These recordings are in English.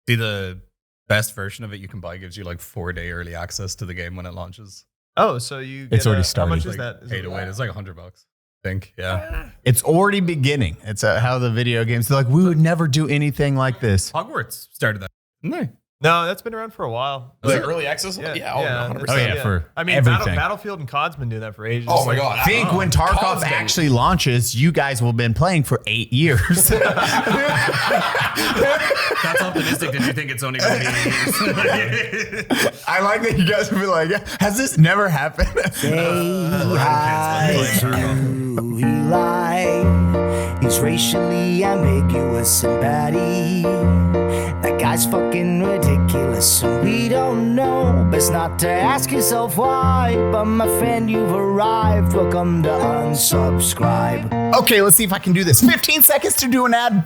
See, the best version of it you can buy gives you like 4-day early access to the game when it launches. Oh, so you get It's already started. How much is Like, that? pay to win. It's like $100, I think. Yeah. It's already beginning. It's how the video games, they're like, we would never do anything like this. Hogwarts started that, didn't they? No, that's been around for a while. Was it early access? Yeah, 100%. Oh, yeah, for I mean, everything. Battlefield and COD's been doing that for ages. Oh my God. I think when Tarkov actually launches, you guys will have been playing for 8 years. That's optimistic. Did you think it's only going to be 8 years? I like that you guys will be like, has this never happened? Say hi to Eli. He's racially ambiguous and Baddie. That guy's fucking ridiculous and we don't know. Best not to ask yourself why. But my friend, you've arrived. Welcome to Unsubscribe. Okay, let's see if I can do this. 15 seconds to do an ad.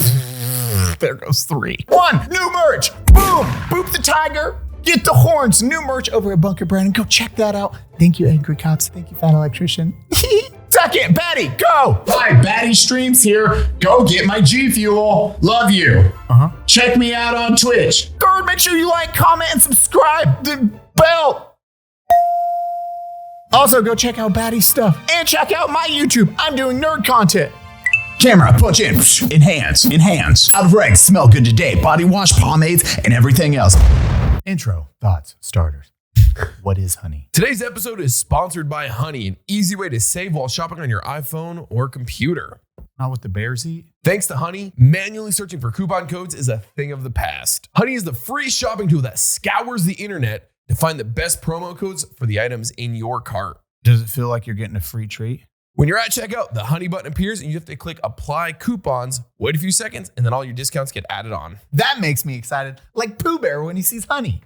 There goes 3. 1, new merch. Boom, boop the tiger. Get the horns. New merch over at Bunker Brand. Go check that out. Thank you, Angry Cops. Thank you, Fat Electrician. Second, Baddie, go. Hi, Baddie Streams here. Go get my G Fuel. Love you. Check me out on Twitch. Third, make sure you like, comment, and subscribe. The bell. Also, go check out Baddie's stuff and check out my YouTube. I'm doing nerd content. Camera, punch in, enhance. Out of regs, smell good today. Body wash, pomades, and everything else. Intro, thoughts, starters. What is honey? Today's episode is sponsored by Honey, an easy way to save while shopping on your iPhone or computer. Not what the bears eat. Thanks to Honey, manually searching for coupon codes is a thing of the past. Honey is the free shopping tool that scours the internet to find the best promo codes for the items in your cart. Does it feel like you're getting a free treat? When you're at checkout, the Honey button appears and you have to click apply coupons, wait a few seconds, and then all your discounts get added on. That makes me excited. Like Pooh Bear when he sees honey.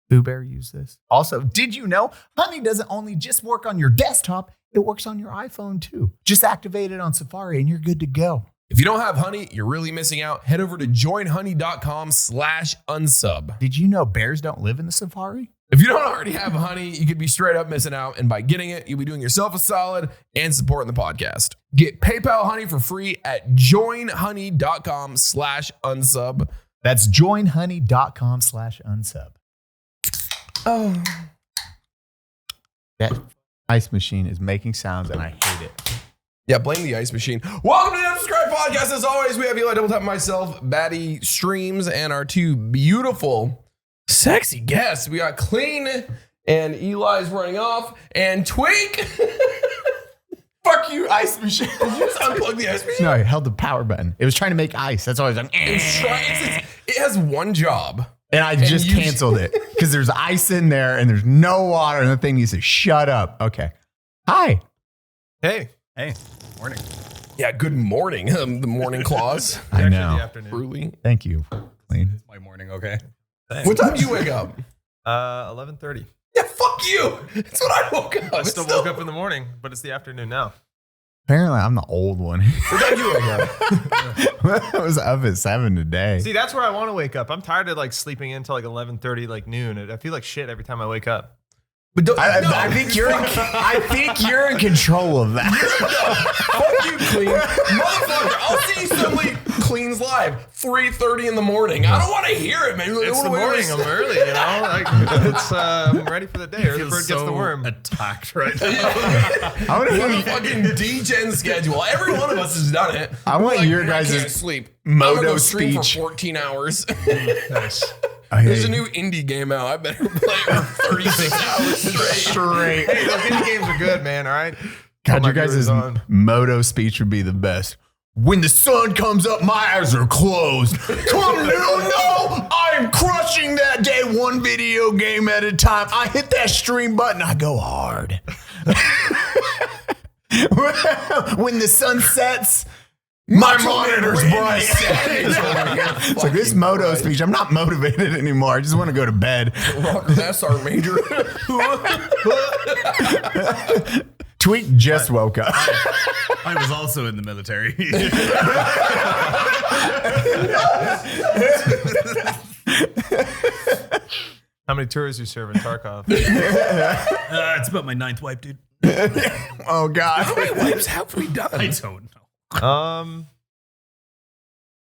Pooh Bear use this. Also, did you know Honey doesn't only just work on your desktop, it works on your iPhone too. Just activate it on Safari and you're good to go. If you don't have Honey, you're really missing out. Head over to joinhoney.com/unsub. Did you know bears don't live in the Safari? If you don't already have Honey, you could be straight up missing out. And by getting it, you'll be doing yourself a solid and supporting the podcast. Get PayPal Honey for free at joinhoney.com/unsub. That's joinhoney.com/unsub. Oh. That ice machine is making sounds and I hate it. Yeah, blame the ice machine. Welcome to the Unsubscribe Podcast. As always, we have Eli Double Tap, myself, Baddie Streams, and our two beautiful, sexy guests. We got Klean and Eli's running off, and Tweak. Fuck you, ice machine. Did you just unplug the ice machine? No, I held the power button. It was trying to make ice. That's all I was like. It has one job. And I just canceled it because there's ice in there and there's no water and the thing needs to shut up. Okay. Hi. Hey. Morning. Yeah, good morning. The morning clause. I Actually, know. the afternoon. Truly. Thank you, Klean. It's my morning, okay? What time do you wake up? 11:30. Yeah, fuck you. That's what I woke up. I still woke up in the morning, but it's the afternoon now. Apparently, I'm the old one. What time do you wake up? I was up at 7 today. See, that's where I want to wake up. I'm tired of like sleeping until like 11:30, like noon. I feel like shit every time I wake up. But don't, I think you're. I think you're in control of that. Fuck you, Klean. Motherfucker, I'll see you suddenly Klean's live, 3:30 in the morning. I don't want to hear it, man. It's the morning. I'm early, you know. Like it's I'm ready for the day. Early bird gets the worm. Attacked right now. I want to What a hear. fucking degen schedule. Every one of us has done it. I want your I guys' can't sleep. Moto I'm gonna go stream speech. for 14 hours. Nice. There's a new indie game out. I better play it for 36 hours straight. Hey, those indie games are good, man. All right. God, my your guys' viewers on. moto speech would be the best. When the sun comes up, my eyes are closed. Come noon, no, I'm crushing that day one video game at a time. I hit that stream button, I go hard. When the sun sets, my monitor's bright. It's like this moto speech. I'm not motivated anymore. I just want to go to bed. Rocker, that's our major. Tweak just woke up. I was also in the military. How many tours you serve in Tarkov? It's about my 9th wipe, dude. Oh God. How many wipes have we done? I don't know.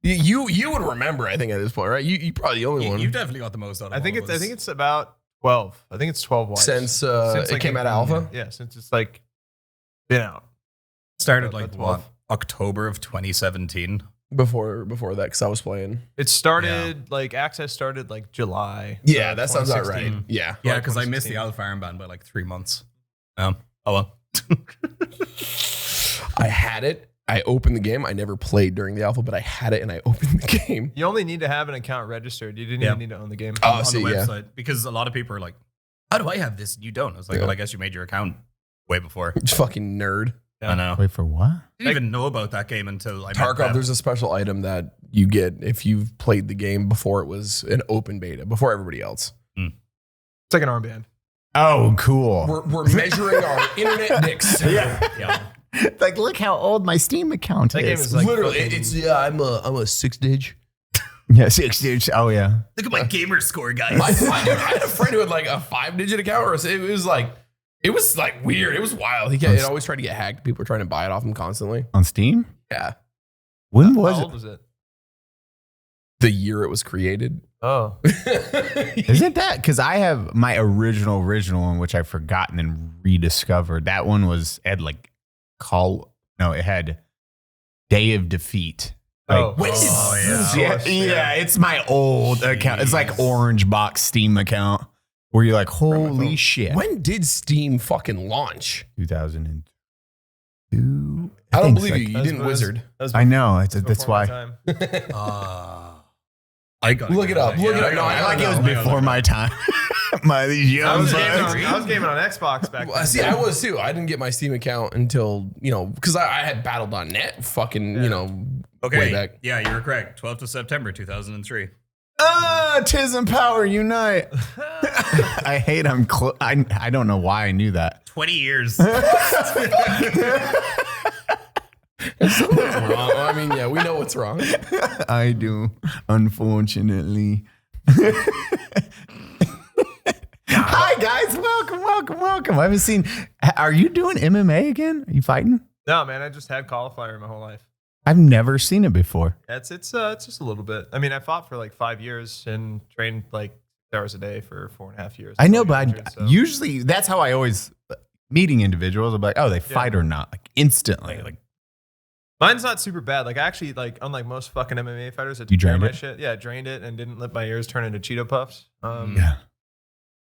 You would remember, I think, at this point, right? You probably the only one. You've definitely got the most out of I think all of us. it's about 12. I think it's 12 wipes. Since Since, it like, came out of alpha? Yeah, since it's like been out. started about like 12. what? October of 2017. Before that, because I was playing. It started like access started like July. Yeah, that sounds about right. 2016. Yeah. Yeah, because I missed the 2016. Alpha Iron Band by like 3 months. Oh well. I had it. I opened the game. I never played during the alpha, but I had it and I opened the game. You only need to have an account registered. You didn't Yeah. even need to own the game. Oh, On see, the yeah. website. Because a lot of people are like, how do I have this? And you don't. I was like, well, I guess you made your account way before. Fucking nerd. Yeah. I know. Wait for what? Didn't even know about that game until I met Tarkov, Bev. there's a special item that you get if you've played the game before it was an open beta, before everybody else. It's like an armband. Oh, cool. We're measuring our internet dicks. Yeah. Like, look how old my Steam account That game is. is like Literally, fucking- it's I'm a 6 dig. Yeah, 6 digits. Oh, yeah. Look at my gamer score, guys. I had a friend who had like a 5-digit account, or it was like weird. It was wild. It always tried to get hacked. People were trying to buy it off him constantly. On Steam? Yeah, When How was old it? was it? the year it was created. Oh, Isn't that? Because I have my original one, which I've forgotten and rediscovered. That one had like it had Day of Defeat. Like, yeah, it's my old account. It's like Orange Box Steam account where you're like, holy shit. When did Steam fucking launch? 2002. I don't think believe so. you. You didn't wizard. I know. That's why. I got Look it up. Look it up. No, I like it was before my time. These I young was bucks. gaming on Xbox back then. See, I was too. I didn't get my Steam account until, because I had battle.net fucking, Okay. way back. Yeah, you were correct. 12th of September, 2003. Tis and power unite. I hate I'm I don't know why I knew that. 20 years. Wrong. I mean, yeah, we know what's wrong. I do, unfortunately. Hi guys, welcome. I haven't seen. Are you doing MMA again? Are you fighting? No, man, I just had cauliflower my whole life. I've never seen it before. It's just a little bit. I mean, I fought for like 5 years and trained like 6 hours a day for 4.5 years. I know, before I but got injured, so. usually that's how I always meeting individuals. I'm like, oh, they fight or not, like instantly. Like, Mine's not super bad. Like I actually, like unlike most fucking MMA fighters, I You took care of drained my it? shit. Yeah, I drained it and didn't let my ears turn into Cheeto puffs. yeah.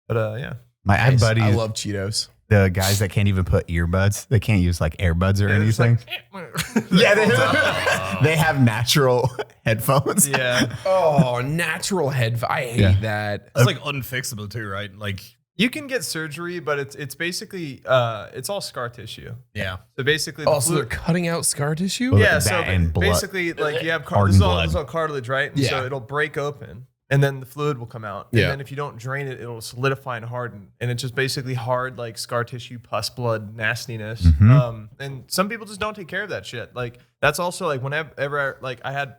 But yeah. I have buddies, I love Cheetos. the guys that can't even put earbuds. They can't use like earbuds or Yeah, it's anything. like, Yeah, they have natural headphones. yeah. Oh, natural head. I hate Yeah. that. It's like unfixable too, right? Like, You can get surgery, but it's basically it's all scar tissue. yeah. So basically, the Oh, so they're fluid- cutting out scar tissue? Well, yeah. that So and blood. basically, like you have Hardened this is all blood. cartilage, right? And Yeah. So it'll break open, and then the fluid will come out. And Yeah. then if you don't drain it, it'll solidify and harden, and it's just basically hard, like scar tissue, pus, blood, nastiness. Mhm. And some people just don't take care of that shit. Like that's also like whenever like I had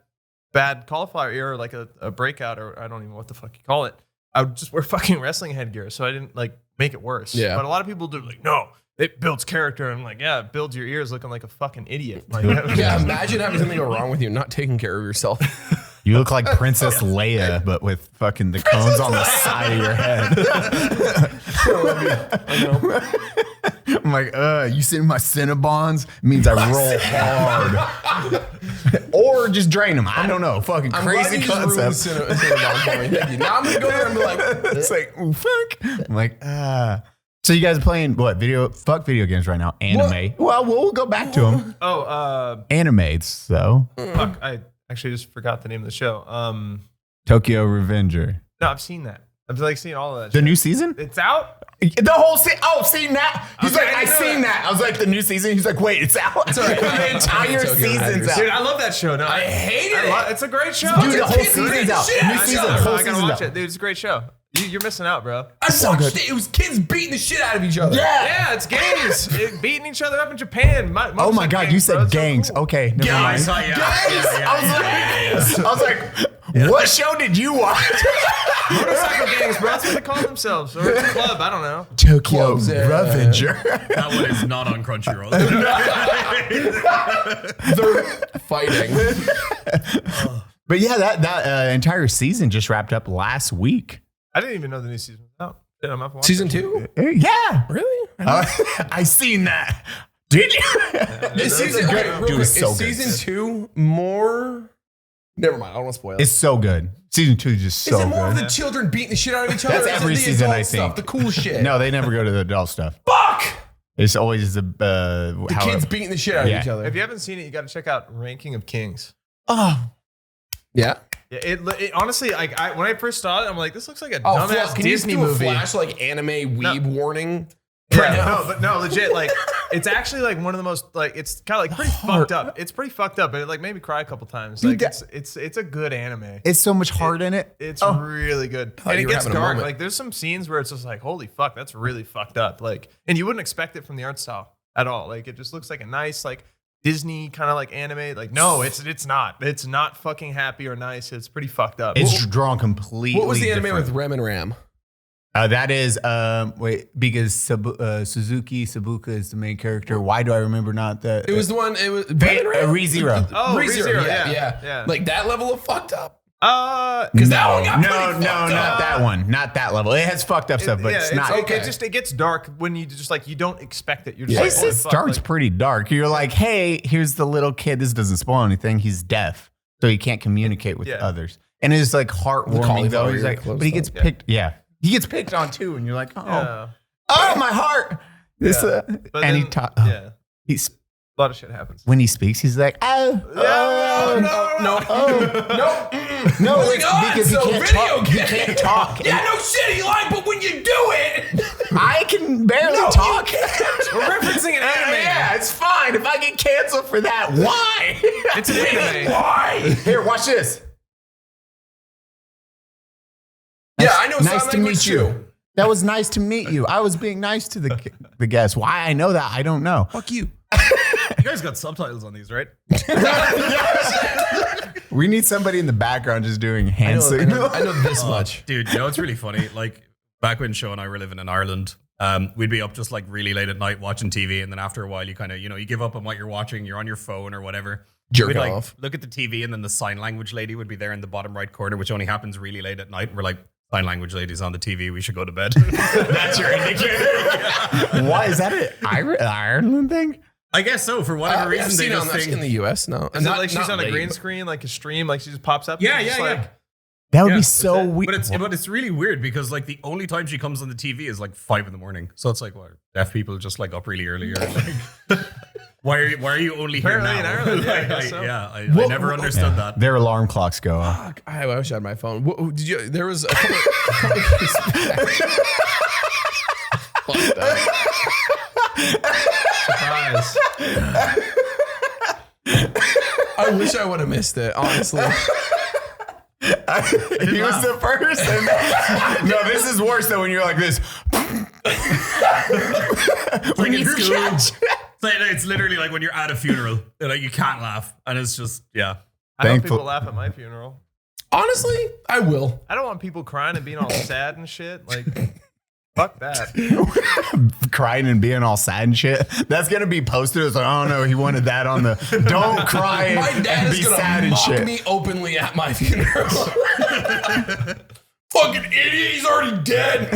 bad cauliflower ear, or like a breakout, or I don't even know what the fuck you call it. I would just wear fucking wrestling headgear, so I didn't like make it worse. Yeah. But a lot of people do like, no, it builds character. And I'm like, yeah, it builds your ears looking like a fucking idiot. Like, Yeah, imagine having something go wrong with you, not taking care of yourself. You look like Princess Leia, but with fucking the cones on the side of your head. I know. I'm like, you sitting my Cinnabons? It means I roll hard. Or just drain them. I don't know. Fucking I'm crazy glad you just ruined concept. Cinnabon for me. Thank you. Now I'm going to go there and be like, It's like, ooh, fuck. I'm like, So you guys are playing what? Fuck video games right now. Anime. Well, we'll go back to them. Animes, so. Fuck, I actually just forgot the name of the show. Tokyo Revenger. No, I've seen that. I've like seen all of that. The shit. new season? It's out. The whole season. Oh, seen that? He's Okay, like, I I didn't know seen that. that. I was like, the new season? He's like, wait, it's out. all right. The entire Tokyo season's Revengers. out. Dude, I love that show. No, I hate it. It's a great show. Dude, the whole kids season's beating out. shit New out of each season, other. whole I gotta season's watch out. it, dude. It's a great show. You're missing out, bro. I so watched good. it. It was kids beating the shit out of each other. Yeah, it's gangs beating each other up in Japan. Oh my God, you said gangs. Okay, never mind. Yeah. I was like, what show did you watch? Motorcycle gangs, bro. That's what they call themselves. Or it's a club. I don't know. Tokyo Clubs, yeah. Revenger. That one is not on Crunchyroll. They're fighting. But yeah, that entire season just wrapped up last week. I didn't even know the new season was out. Shit, I'm up Season 2? Yeah. Really? I seen that. Did you? Is season, good. real Dude, quick, it's so is good. season 2 more? Never mind. I don't want to spoil it. It's so good. Season 2 is just so Is it more good. of the children beating the shit out of each other? That's or is it every the season, adult I stuff, think. the cool shit. No, they never go to the adult stuff. Fuck! It's always the The kids beating the shit out Yeah. of each other. If you haven't seen it, you got to check out Ranking of Kings. Oh, Yeah. Yeah, it honestly, like, when I first saw it, I'm like, this looks like a Oh, dumbass Fluck, can Disney you do a movie. flash like anime weeb warning? Yeah, no, legit. Like, it's actually like one of the most like it's kind of like pretty fucked up. It's pretty fucked up, but it like made me cry a couple times. Like, it's a good anime. it's so much heart in it. It's really good, and you it were gets having a dark. moment. Like, there's some scenes where it's just like, holy fuck, that's really fucked up. Like, and you wouldn't expect it from the art style at all. Like, it just looks like a nice like Disney kind of like anime. Like, no, it's not. It's not fucking happy or nice. It's pretty fucked up. It's drawn completely. What was the anime different. with Rem and Ram? That is because Suzuki Sabuka is the main character. Why do I remember not that? It was the one. It was Rem and Ram? ReZero. Oh, ReZero, ReZero, yeah. yeah. Like that level of fucked up. Because that one got no, pretty fucked not up. that one. Not that level. It has fucked up stuff, but it's not. okay. okay. It gets dark when you just like you don't expect it. You're just It like, holy fuck, starts like, pretty dark. You're like, hey, here's the little kid. This doesn't spoil anything. He's deaf, so he can't communicate with others. And it's like heartwarming though. cauliflower He's ear like, closed but he up. gets picked. Yeah, he gets picked on too, and you're like, oh, yeah. oh, my heart. This, But and then, he yeah, he's a lot of shit happens. when he speaks, he's like, oh, no, Moving it's on, because so he can't video talk. He game. can't talk. Yeah, no shit, he lied, but when you do it, I can barely talk. We're referencing an anime. Yeah, it's fine if I get canceled for that. Why? It's an anime. why? Here, watch this. Yeah, I know Nice sign to language meet you. too. That was nice to meet you. I was being nice to the guest. Why I know that, I don't know. Fuck you. You guys got subtitles on these, right? We need somebody in the background just doing hand signals. I know this much. Dude, you know it's really funny. Like back when Sean and I were living in Ireland, we'd be up just like really late at night watching TV, and then after a while you kind of, you give up on what you're watching, you're on your phone or whatever. Jerking We'd like off. look at the TV, and then the sign language lady would be there in the bottom right corner, which only happens really late at night. We're like, sign language lady's on the TV, we should go to bed. That's your indicator. Why is that an Ireland thing? I guess so. For whatever I've reason, seen they it on just that think in the US. No, Is it like she's on a green screen, like a stream, like she just pops up? Yeah, and it's yeah, just yeah. like, That would Yeah, be is so it? weird. But it's really weird because like the only time she comes on the TV is like 5 a.m. So it's like, what, deaf people just like up really early? Or like, why are you only here Apparently now? in Ireland, yeah, I guess so. I never understood that. Their alarm clocks go off. Fuck, I wish I had my phone. What, did you? There was a couple. Fucked up. surprise. I wish I would have missed it. Honestly, He was the person. No, this is worse though when you're like this. When in you school. catch. It's literally like when you're at a funeral, and, like you can't laugh, and it's just I hope Thankful- people laugh at my funeral. honestly, I will. I don't want people crying and being all sad and shit. Like, fuck that. Crying and being all sad and shit. That's gonna be posted as like, oh no, he wanted that on the don't cry My dad and is be gonna sad and mock shit. me openly at my funeral. Fucking idiot! He's already dead.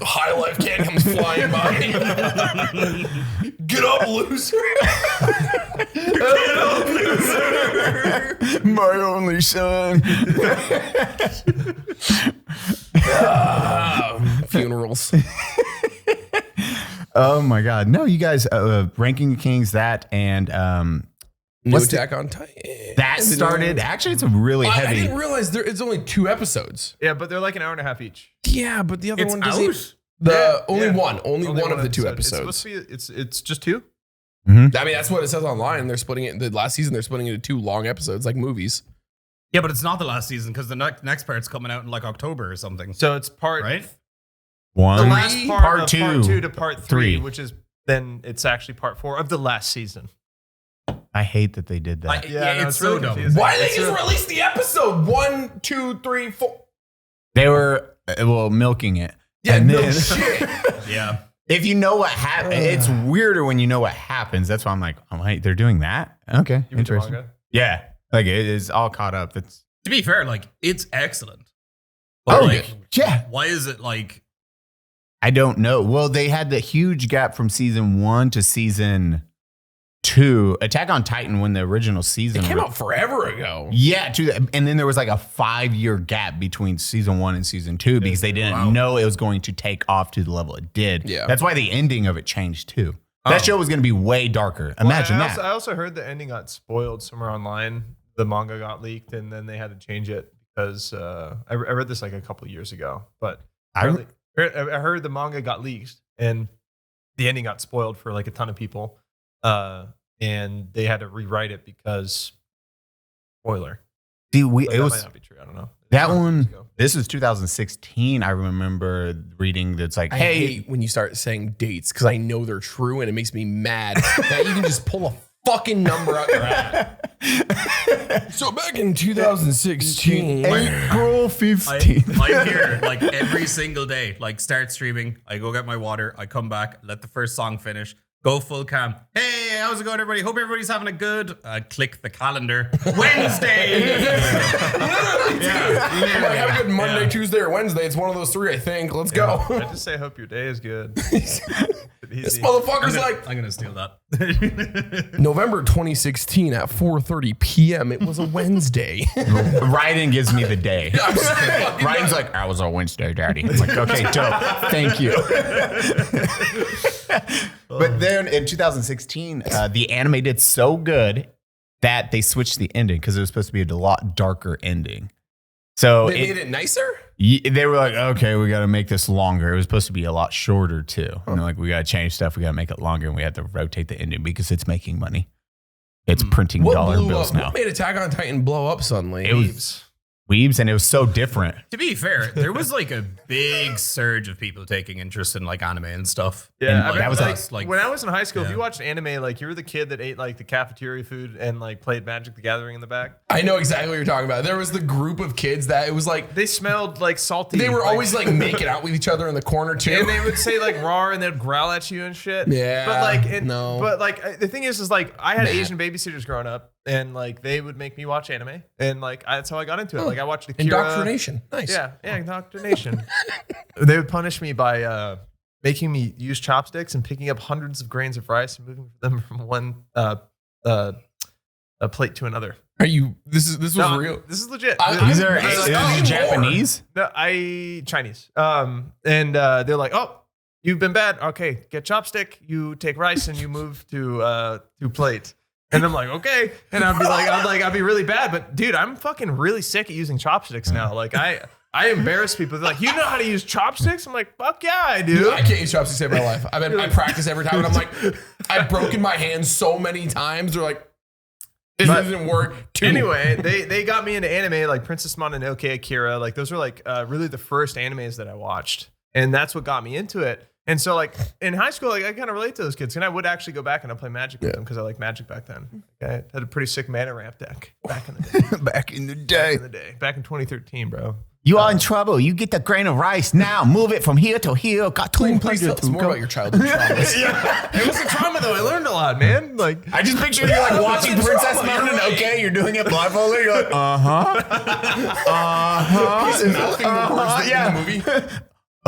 High life can comes flying by. Get up, loser! Get up, loser! My only son. Funerals. Oh my god. No, you guys Ranking the Kings, that and New What's the- Attack on Titan. that started. Actually, it's a really I heavy. didn't realize it's only 2 episodes. Yeah, but they're like an hour and a half each. Yeah, but the other it's one out. doesn't. The only Yeah. one of the 2 It's episodes. supposed to be. It's just 2. I mean, that's what it says online. They're splitting it. The last season, they're splitting it into 2 long episodes, like movies. Yeah, but it's not the last season because the next part's coming out in like October or something. So it's part Right? The One. last part, Part of two, part 2 to part 3, three. which is then it's actually part 4 of the last season. I hate that they did that. Yeah, no, it's so really dumb. confusing. Why did It's they just really- release the episode 1, 2, 3, 4? They were milking it. Yeah, And no then- shit. Yeah. If you know what happened, it's weirder when you know what happens. That's why I'm like, oh wait, they're doing that. Okay, You read the interesting. manga? Yeah, like it is all caught up. It's To be fair, like it's excellent. But like, yeah. why is it like? I don't know. Well, they had the huge gap from season 1 to season 2. Attack on Titan, when the original season It came out forever ago. Yeah, and then there was like a 5-year gap between season 1 and season 2 because they didn't know it was going to take off to the level it did. Yeah. That's why the ending of it changed too. That show was going to be way darker. Imagine Well, that. I also heard the ending got spoiled somewhere online. The manga got leaked, and then they had to change it because I read this like a couple of years ago. But I heard the manga got leaked, and the ending got spoiled for like a ton of people, and they had to rewrite it because spoiler. See, But it that was might not be true. I don't know. that It was one. years ago. This was 2016. I remember reading that's like, I hey, hate when you start saying dates because I know they're true and it makes me mad that you can just pull a fucking number out your ass. So back in 2016, April 15th. I'm here like every single day. Like start streaming. I go get my water. I come back. Let the first song finish. Go full cam. Hey, how's it going, everybody? Hope everybody's having a good. Click the calendar. Wednesday. I might have a good Monday, Tuesday, or Wednesday. It's one of those three, I think. Let's go. I just say, hope your day is good. This motherfucker's like I'm gonna steal that. November 2016 at 4:30 p.m. It was a Wednesday. Ryden gives me the day. I'm just fucking Ryden's like, I was on Wednesday, Daddy. I'm like, okay, dope. Thank you. But then in 2016, the anime did so good that they switched the ending because it was supposed to be a lot darker ending. So They made it nicer? they were like, okay, we got to make this longer. It was supposed to be a lot shorter too. And they're like, we got to change stuff. We got to make it longer, and we had to rotate the ending because it's making money. It's printing dollar bills now. What made Attack on Titan blow up suddenly? It was Weebs, and it was so different. To be fair, there was like a big surge of people taking interest in like anime and stuff. Yeah, And, I mean, that was like, us, like when I was in high school, if yeah. you watched anime, like you were the kid that ate like the cafeteria food and like played Magic the Gathering in the back. I know exactly what you're talking about. There was the group of kids that it was like They smelled like salty. they were always like making out with each other in the corner too. and they would say like "rawr" and they'd growl at you and shit. Yeah, but like no. But like the thing is like I had Asian babysitters growing up, and like they would make me watch anime, and like that's how I got into it. Like I watched Akira. Indoctrination. Nice. Yeah, indoctrination. They would punish me by making me use chopsticks and picking up hundreds of grains of rice and moving them from one a plate to another. Are you? This was No, real. This is legit. These are This is these are even Japanese. No, Chinese. And they're like, oh, you've been bad. Okay, get chopstick. You take rice and you move to plate. And I'm like, okay. And I'd be really bad. But dude, I'm fucking really sick at using chopsticks now. Like I embarrass people. They're like, you know how to use chopsticks? I'm like, fuck yeah, I do. Dude, I can't use chopsticks in my life. I practice every time, and I'm like, I've broken my hand so many times. They're like, this doesn't work. Anyway, they got me into anime like Princess Mononoke, Akira. Like those were like really the first animes that I watched, and that's what got me into it. And so like in high school, like I kind of relate to those kids, and I would actually go back and I'd play Magic with them because I like Magic back then. I had a pretty sick mana ramp deck back in the day. Back in 2013, bro. You are in trouble. You get the grain of rice now. Move it from here to here. Cartoon Please player tell us more about your childhood traumas. It was a trauma though. I learned a lot, man. Like I just picture you like watching It's Princess trauma, you're Mononoke. Okay, you're doing it blindfolded. You're like, He's mouthing the words yeah. in the movie.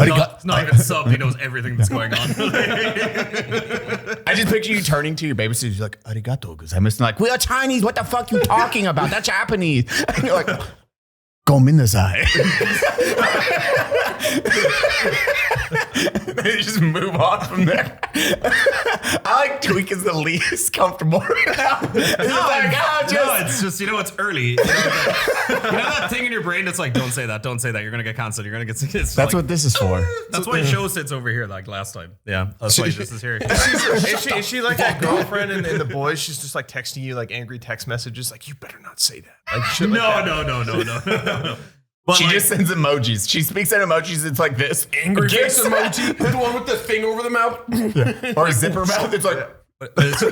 It's not even sub. He knows everything that's going on. I just picture you turning to your babysitter. You're like, arigato gozaimasu. Like, we are Chinese. What the fuck you talking about? That's Japanese. And you're like, gominasai. And then you just move on from there. I like Tweak is the least comfortable right now. It's just, it's early. You know that thing in your brain that's like, don't say that. You're going to get canceled. You're going to get... That's what this is for. That's why show sits over here like last time. Yeah, that's why this is here. is she like a girlfriend and the boys? She's just like texting you like angry text messages, like you better not say that. Like shit like that. No. But She like, just sends emojis. She speaks in emojis. It's like this. Angry face emoji. The one with the thing over the mouth. Or a zipper mouth. It's like,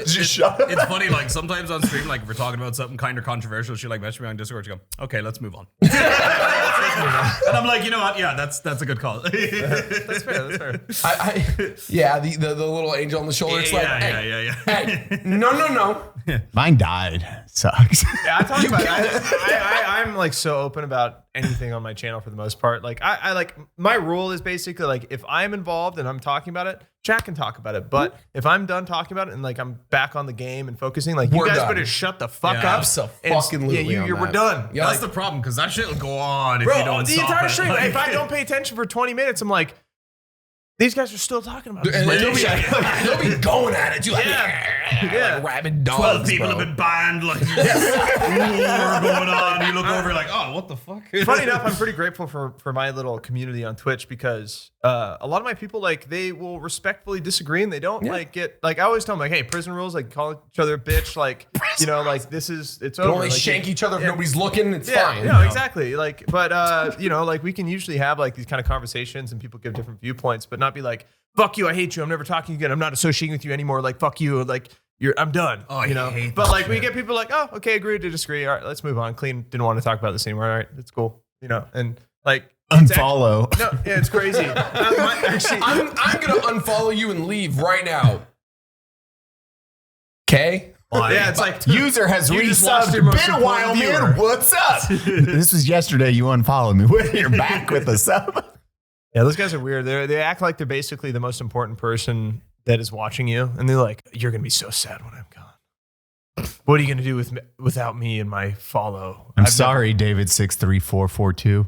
just shut up. it's funny, like sometimes on stream, like if we're talking about something kind of controversial, she like message me on Discord, she go, okay, let's move on. And And I'm like, you know what? Yeah, that's a good call. That's fair. That's fair. Yeah, the little angel on the shoulder. It's like, yeah. hey, no. Mine died. Sucks. Yeah, I talk about I'm like so open about anything on my channel for the most part. Like I like my rule is basically like if I'm involved and I'm talking about it, Jack can talk about it. But if I'm done talking about it and like I'm back on the game and focusing, like We're you guys done. better shut the fuck Yeah. up. Abso-fucking-lutely Yeah, on we're that. done. Yeah, That's the problem because that shit will go on if Bro, you don't the stop entire it. stream. Like, If I don't pay attention for 20 minutes, I'm like, these guys are still talking about this. And Like, they'll be going at it too, like, Yeah. like rabid dogs. 12 people bro. have been banned. Like, war going on. You look over like, oh, what the fuck? Funny enough, I'm pretty grateful for my little community on Twitch because a lot of my people, like, they will respectfully disagree and they don't like get, like, I always tell them, like, hey, prison rules, like, call each other a bitch, like, you know, like, it's Don't over. only Like, shank each other if nobody's looking. It's yeah, fine. no, exactly. Like, but you know, like we can usually have like these kind of conversations and people give different viewpoints, but not be like, fuck you, I hate you, I'm never talking again, I'm not associating with you anymore, like fuck you, like I'm done. Oh, I you know. hate But that like we shit. get people like, oh, okay, agree to disagree. All right, let's move on. Clean didn't want to talk about this anymore. All right, it's cool. You know, and like Unfollow. no, yeah, it's crazy. Actually, I'm gonna unfollow you and leave right now. Okay. yeah, it's like User has You just lost your resubbed. most Been a while, important man. viewer. What's up? This was yesterday. You unfollowed me. You're back with a sub. yeah, those guys are weird. They act like they're basically the most important person that is watching you, and they're like, you're gonna be so sad when I'm gone. What are you gonna do without me and my follow? I'm sorry, David 63442.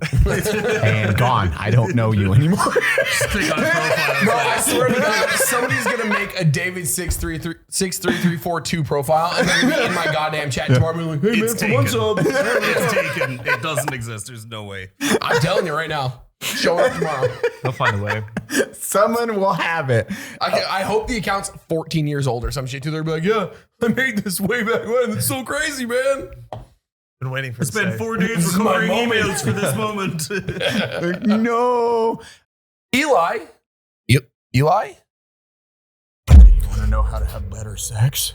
And gone. I don't know you anymore. Click on profile. Bro, I swear to God, somebody's gonna make a David 63342 profile and then be in my goddamn chat tomorrow. Be like, hey man, It's for taken. one sub. It's taken. It doesn't exist. There's no way. I'm telling you right now. Show up tomorrow. They'll find a way. Someone will have it. I hope the account's 14 years old or some shit too. They'll be like, yeah, I made this way back when. It's so crazy, man. Been waiting for. Spent 4 days is my recording moment. emails for this moment. No. Eli? Eli? You want to know how to have better sex?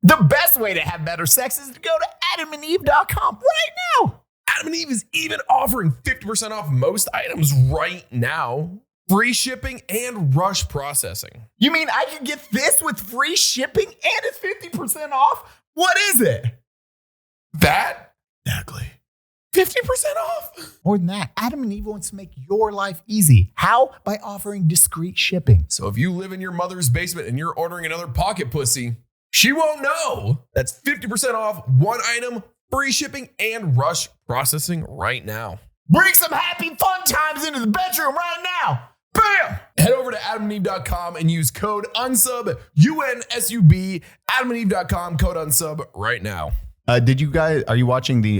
The best way to have better sex is to go to adamandeve.com right now. Adam and Eve is even offering 50% off most items right now. Free shipping and rush processing. You mean I can get this with free shipping and it's 50% off? What is it? That? Exactly. 50% off? More than that, Adam and Eve wants to make your life easy. How? By offering discreet shipping. So if you live in your mother's basement and you're ordering another pocket pussy, she won't know. That's 50% off one item, free shipping, and rush processing right now. Bring some happy fun times into the bedroom right now. Bam! Head over to adamandeve.com and use code UNSUB, UNSUB, adamandeve.com, code UNSUB right now. Did you guys, are you watching the,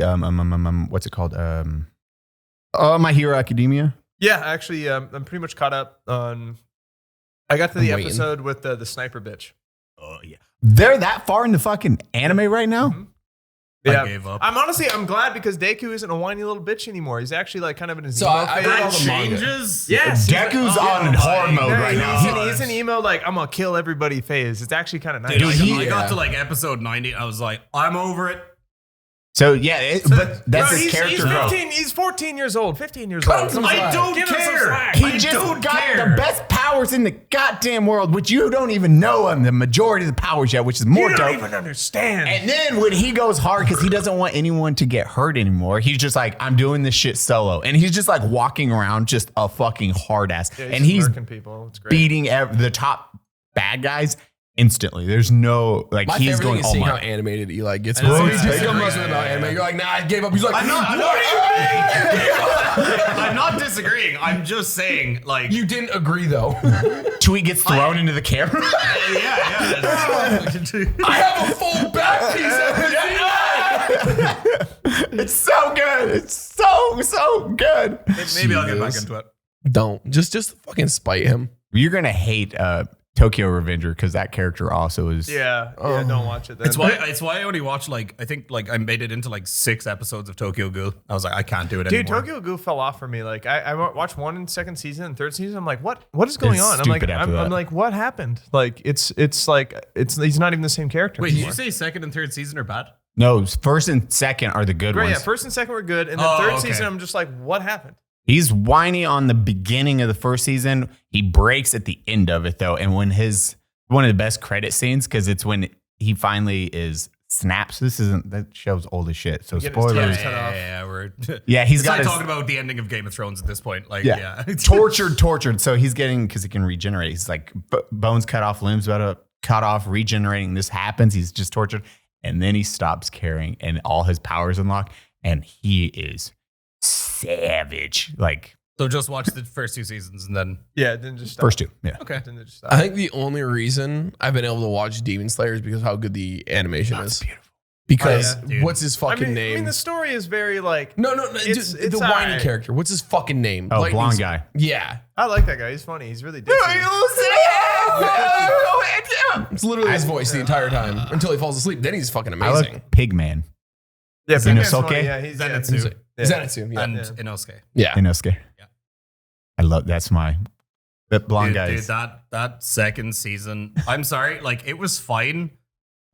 what's it called? My Hero Academia? Yeah, actually, I'm pretty much caught up on. I got to the I'm waiting. episode with the sniper bitch. Oh, yeah. They're that far in the fucking anime right now? Yeah, I gave up. I'm glad because Deku isn't a whiny little bitch anymore. He's actually like kind of in his So emo I phase. read all That the manga. changes? Yes, Deku's on hard mode right now. He's an emo like I'm gonna kill everybody phase. It's actually kind of nice. Dude, I Yeah. got to like episode 90. I was like, I'm over it. So, yeah, but that's Bro, his character growth. He's 14 years old. 15 years Cut old. some I slack. don't Give him some care. slack. He I just don't got care. the best powers in the goddamn world, which you don't even know on the majority of the powers yet, which is more You don't dope. even understand. And then when he goes hard because he doesn't want anyone to get hurt anymore, he's just like, I'm doing this shit solo. And he's just like walking around just a fucking hard ass. Yeah, and he's murking people. It's great. beating the top bad guys instantly. There's no, like, My he's favorite going thing is all seeing my. how animated Eli gets. know, When yeah, he's yeah, disagreeing yeah, about yeah, anime, yeah. you're like, nah, I gave up. He's like, I'm not, what? I'm not disagreeing. I'm just saying, like, You didn't agree though. Tweet gets thrown into the camera. yeah. I have a full back piece. It's so good. It's so good. Maybe I'll get back into it. Don't just fucking spite him. You're going to hate Tokyo Revenger because that character also is. Yeah, don't watch it then. It's why I only watched I think I made it into like 6 episodes of Tokyo Ghoul. I was like, I can't do it Dude, anymore. Tokyo Ghoul fell off for me. Like I watched 1 and 2nd season and 3rd season. I'm like, what is going It's on? I'm like, stupid after that. I'm like, what happened? Like it's like he's not even the same character. Wait, did anymore. you say 2nd and 3rd season are bad? No, first and second are the good Great, ones. yeah, first and second were good, and the third season, I'm just like, what happened? He's whiny on the beginning of the first season. He breaks at the end of it though, and when one of the best credit scenes because it's when he finally is snaps. That show's old as shit. So spoilers. Yeah, he's got talking about the ending of Game of Thrones at this point. Like, yeah. tortured. So he's getting because he can regenerate. He's like bones cut off, limbs about to cut off, regenerating. This happens. He's just tortured, and then he stops caring, and all his powers unlock, and he is savage. Like. So just watch the first 2 seasons and then... Yeah, then just stop. First 2, yeah. Okay. Then just stop. I think the only reason I've been able to watch Demon Slayer is because of how good the animation is. Beautiful. Because Dude. what's his fucking name? I mean, the story is very like... No, it's the whiny alright. character. What's his fucking name? Oh, Lightning's- blonde guy. Yeah. I like that guy. He's funny. He's really ditzy. It's literally his voice the entire time until he falls asleep. Then he's fucking I amazing. like Pigman. Yeah, Inosuke? Pigman's funny. Yeah, he's Zenitsu. Zenitsu, yeah. And Inosuke. Yeah. Inosuke. Yeah. I love that blonde guy. Dude, that second season, I'm sorry, like it was fine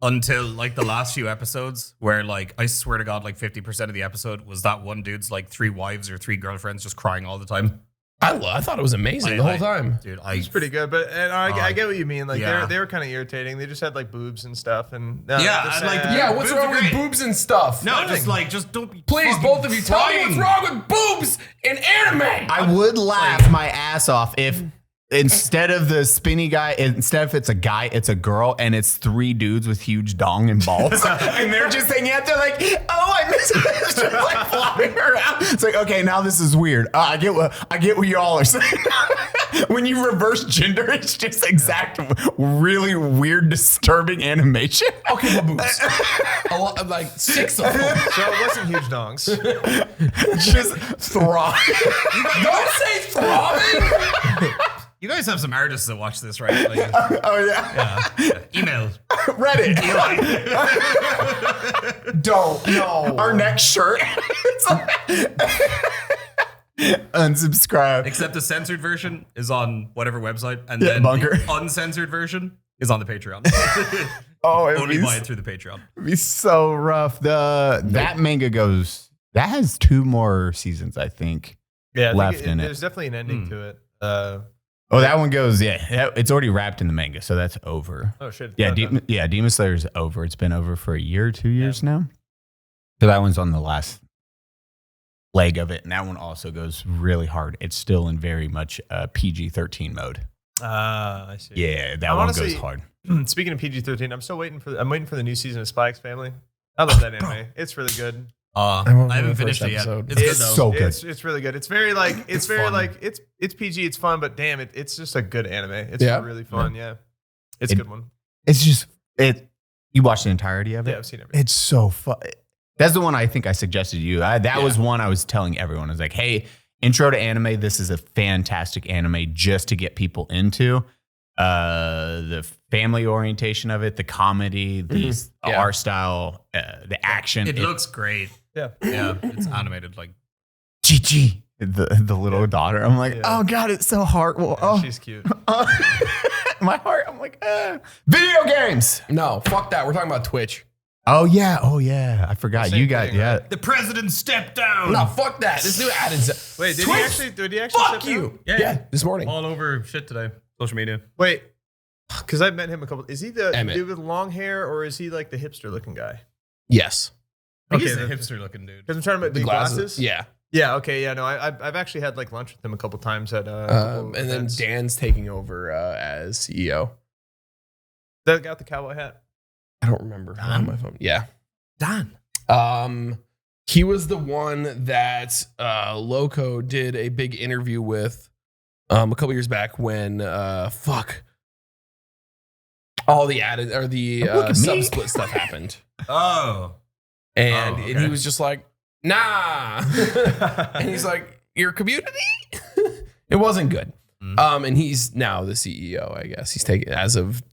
until like the last few episodes where like I swear to God, like 50% of the episode was that one dude's like 3 wives or 3 girlfriends just crying all the time. I thought it was amazing the whole time. Dude, He's pretty good, but I get what you mean. Like yeah. they were kind of irritating. They just had like boobs and stuff, and Yeah, and, like, Yeah, what's Boobs wrong are with great. boobs and stuff? No, just don't be Please, fucking both of you, tell me what's crying. wrong with boobs in anime. I would laugh my ass off if instead of the spinny guy, instead if it's a guy, it's a girl, and it's 3 dudes with huge dong and balls, and they're just hanging out there like, oh, I miss it. It's just like flopping around. It's like, okay, now this is weird. I get what y'all are saying. When you reverse gender, it's just exact, really weird, disturbing animation. Okay, but boobs. A lot, like 6 of them. So it wasn't huge dongs. Just throb. Don't say throbbing. You guys have some artists that watch this, right? Like, Oh yeah. Email. Reddit. Eli. Don't. No. Our next shirt. It's like- Unsubscribe. Except the censored version is on whatever website, and Yeah, then Bunker. the uncensored version is on the Patreon. Oh, Only buy it through the Patreon. It'd be so rough. That manga that has 2 more seasons, I think. Yeah, Left in it. There's definitely an ending to it. Oh, that one goes, it's already wrapped in the manga, so that's over. Oh shit. Yeah, Demon Slayer's over. It's been over for a year, 2 years now. So that one's on the last leg of it, and that one also goes really hard. It's still in very much PG-13 mode. I see. Yeah, that I'm one honestly- goes hard. Speaking of PG-13, I'm waiting for the new season of Spy X Family. I love that anime. It's really good. I haven't haven't finished finished it yet. episode. It's good It's though. so good. It's really good. It's very like it's very fun. like it's PG. It's fun, but damn it, it's just a good anime. It's Yeah. really fun. Yeah, it's a good one. It's just, you watched the entirety of it? Yeah, I've seen everything. It's so fun. That's the one I think I suggested to you. That was one I was telling everyone. I was like, hey, intro to anime. This is a fantastic anime just to get people into the family orientation of it, the comedy, the art style, the action. It looks great. Yeah. Yeah, it's animated like Gigi, the little daughter. I'm like, oh God, it's so heartwarming. Oh, She's cute. my heart. I'm like, video games. No, fuck that. We're talking about Twitch. Oh yeah. I forgot. Same You got thing, right? the president stepped down. No, fuck that. This new ad is. Wait, did Twitch? he actually? Fuck sit you. down? Yeah. This morning. All over shit today. Social media. Wait, because I've met him a couple. Is he the Emmett. dude with long hair, or is he like the hipster looking guy? Yes. I think he's Okay, a then- hipster looking dude. Because I'm trying to The the glasses. glasses. Yeah. Yeah. Okay. Yeah. No, I've actually had like lunch with him a couple times at. And then Dan's taking over as CEO. that guy with the cowboy hat. I don't remember. On my phone. Yeah. Dan. He was the one that Loco did a big interview with a couple years back when all the added or the Look at me. sub split stuff happened. Oh. And, Oh, and he okay. was just like, nah. And he's like, your community? It wasn't good. And he's now the CEO, I guess. He's taken, as of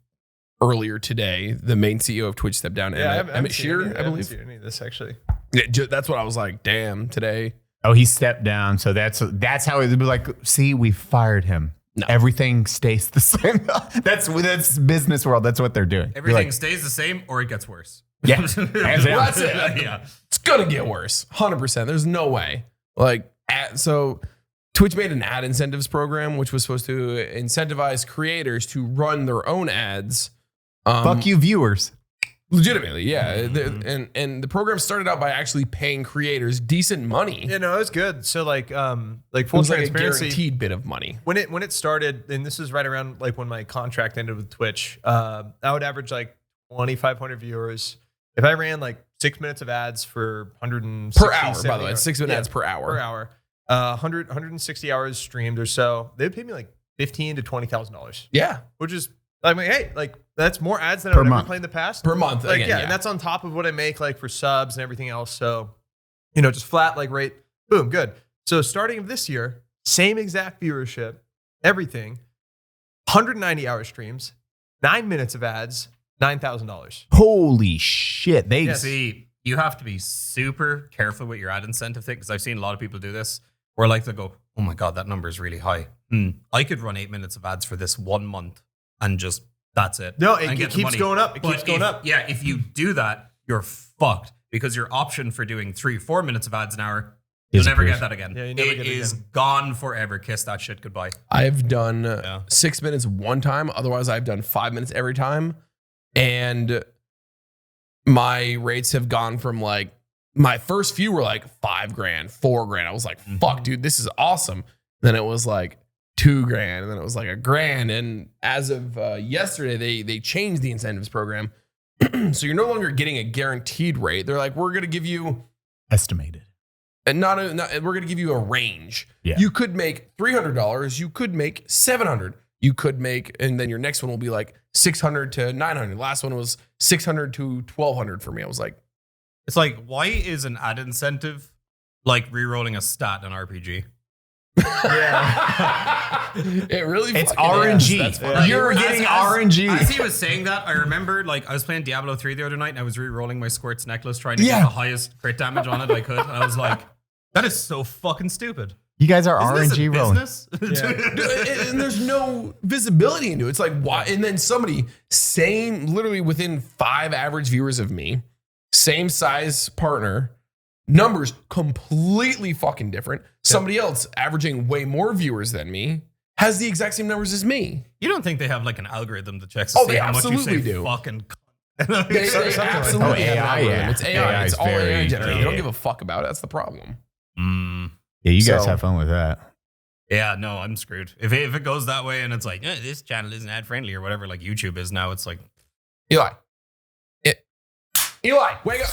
earlier today, the main CEO of Twitch stepped down. Emmett Shear, I believe. seen any of this actually. Yeah, that's what I was like, damn, today. Oh, he stepped down. So that's how it would be like, see, we fired him. No. Everything stays the same. That's business world. That's what they're doing. You're Everything like, stays the same or it gets worse. Yeah. Well, that's it. Yeah. It's gonna get worse. 100%. There's no way. So Twitch made an ad incentives program, which was supposed to incentivize creators to run their own ads. Fuck you, viewers. Legitimately, yeah. And the program started out by actually paying creators decent money. You know, it was good. So like full It was like a transparency. guaranteed bit of money. When it started, and this is right around like when my contract ended with Twitch, I would average like 2,500 viewers. If I ran like 6 minutes of ads for 160 Per hour, by the way. 6 minute ads per hour. per hour, 160 hours streamed or so, they'd pay me like $15,000 to $20,000, Yeah. which is I mean, hey, like that's more ads than Per I've ever month. played in the past. Per month. Like, Again, yeah, and that's on top of what I make like for subs and everything else. So, you know, just flat like rate, boom, good. So starting of this year, same exact viewership, everything, 190 hour streams, 9 minutes of ads, $9,000. Holy shit. They Yes. See, you have to be super careful with your ad incentive thing because I've seen a lot of people do this where like they'll go, oh my God, that number is really high. I could run 8 minutes of ads for this 1 month and just that's it. No, and it get the keeps money. going up. It But keeps going if- up. Yeah, if you do that, you're fucked because your option for doing 3-4 minutes of ads an hour, you'll never get that again. Yeah, you never It get it is again. gone forever. Kiss that shit goodbye. I've done 6 minutes one time. Otherwise, I've done 5 minutes every time. And my rates have gone from like, my first few were like $5,000, $4,000. I was like, fuck, dude, this is awesome. Then it was like $2,000, and then it was like $1,000. And as of yesterday, they changed the incentives program. So you're no longer getting a guaranteed rate. They're like, we're going to give you estimated. and we're going to give you a range. Yeah. You could make $300. You could make $700. You could make, and then your next one will be like $600 to $900. Last one was $600 to $1,200 for me. I was like, It's like, why is an ad incentive like re-rolling a stat in RPG? it really. It's fucking is. RNG. That's funny. You're getting RNG. As he was saying that, I remember like I was playing Diablo 3 the other night and I was re-rolling my Squirt's necklace trying to get the highest crit damage on it I could. And I was like, that is so fucking stupid. You guys are Isn't this a RNG rolling. business? and there's no visibility into it. It's like, why? And then somebody, literally within 5 average viewers of me, same size partner, numbers completely fucking different. Somebody else averaging way more viewers than me has the exact same numbers as me. You don't think they have like an algorithm that checks to Oh, see they how much you say absolutely do. fucking They Something like that. absolutely have an AI, algorithm. yeah. It's AI. AI It's is all AI very- generated. They yeah. don't give a fuck about it. That's the problem. Yeah, you guys So- have fun with that. Yeah, no, I'm screwed. If it goes that way and it's like, this channel isn't ad friendly or whatever, like YouTube is now, it's like, Eli, wake up.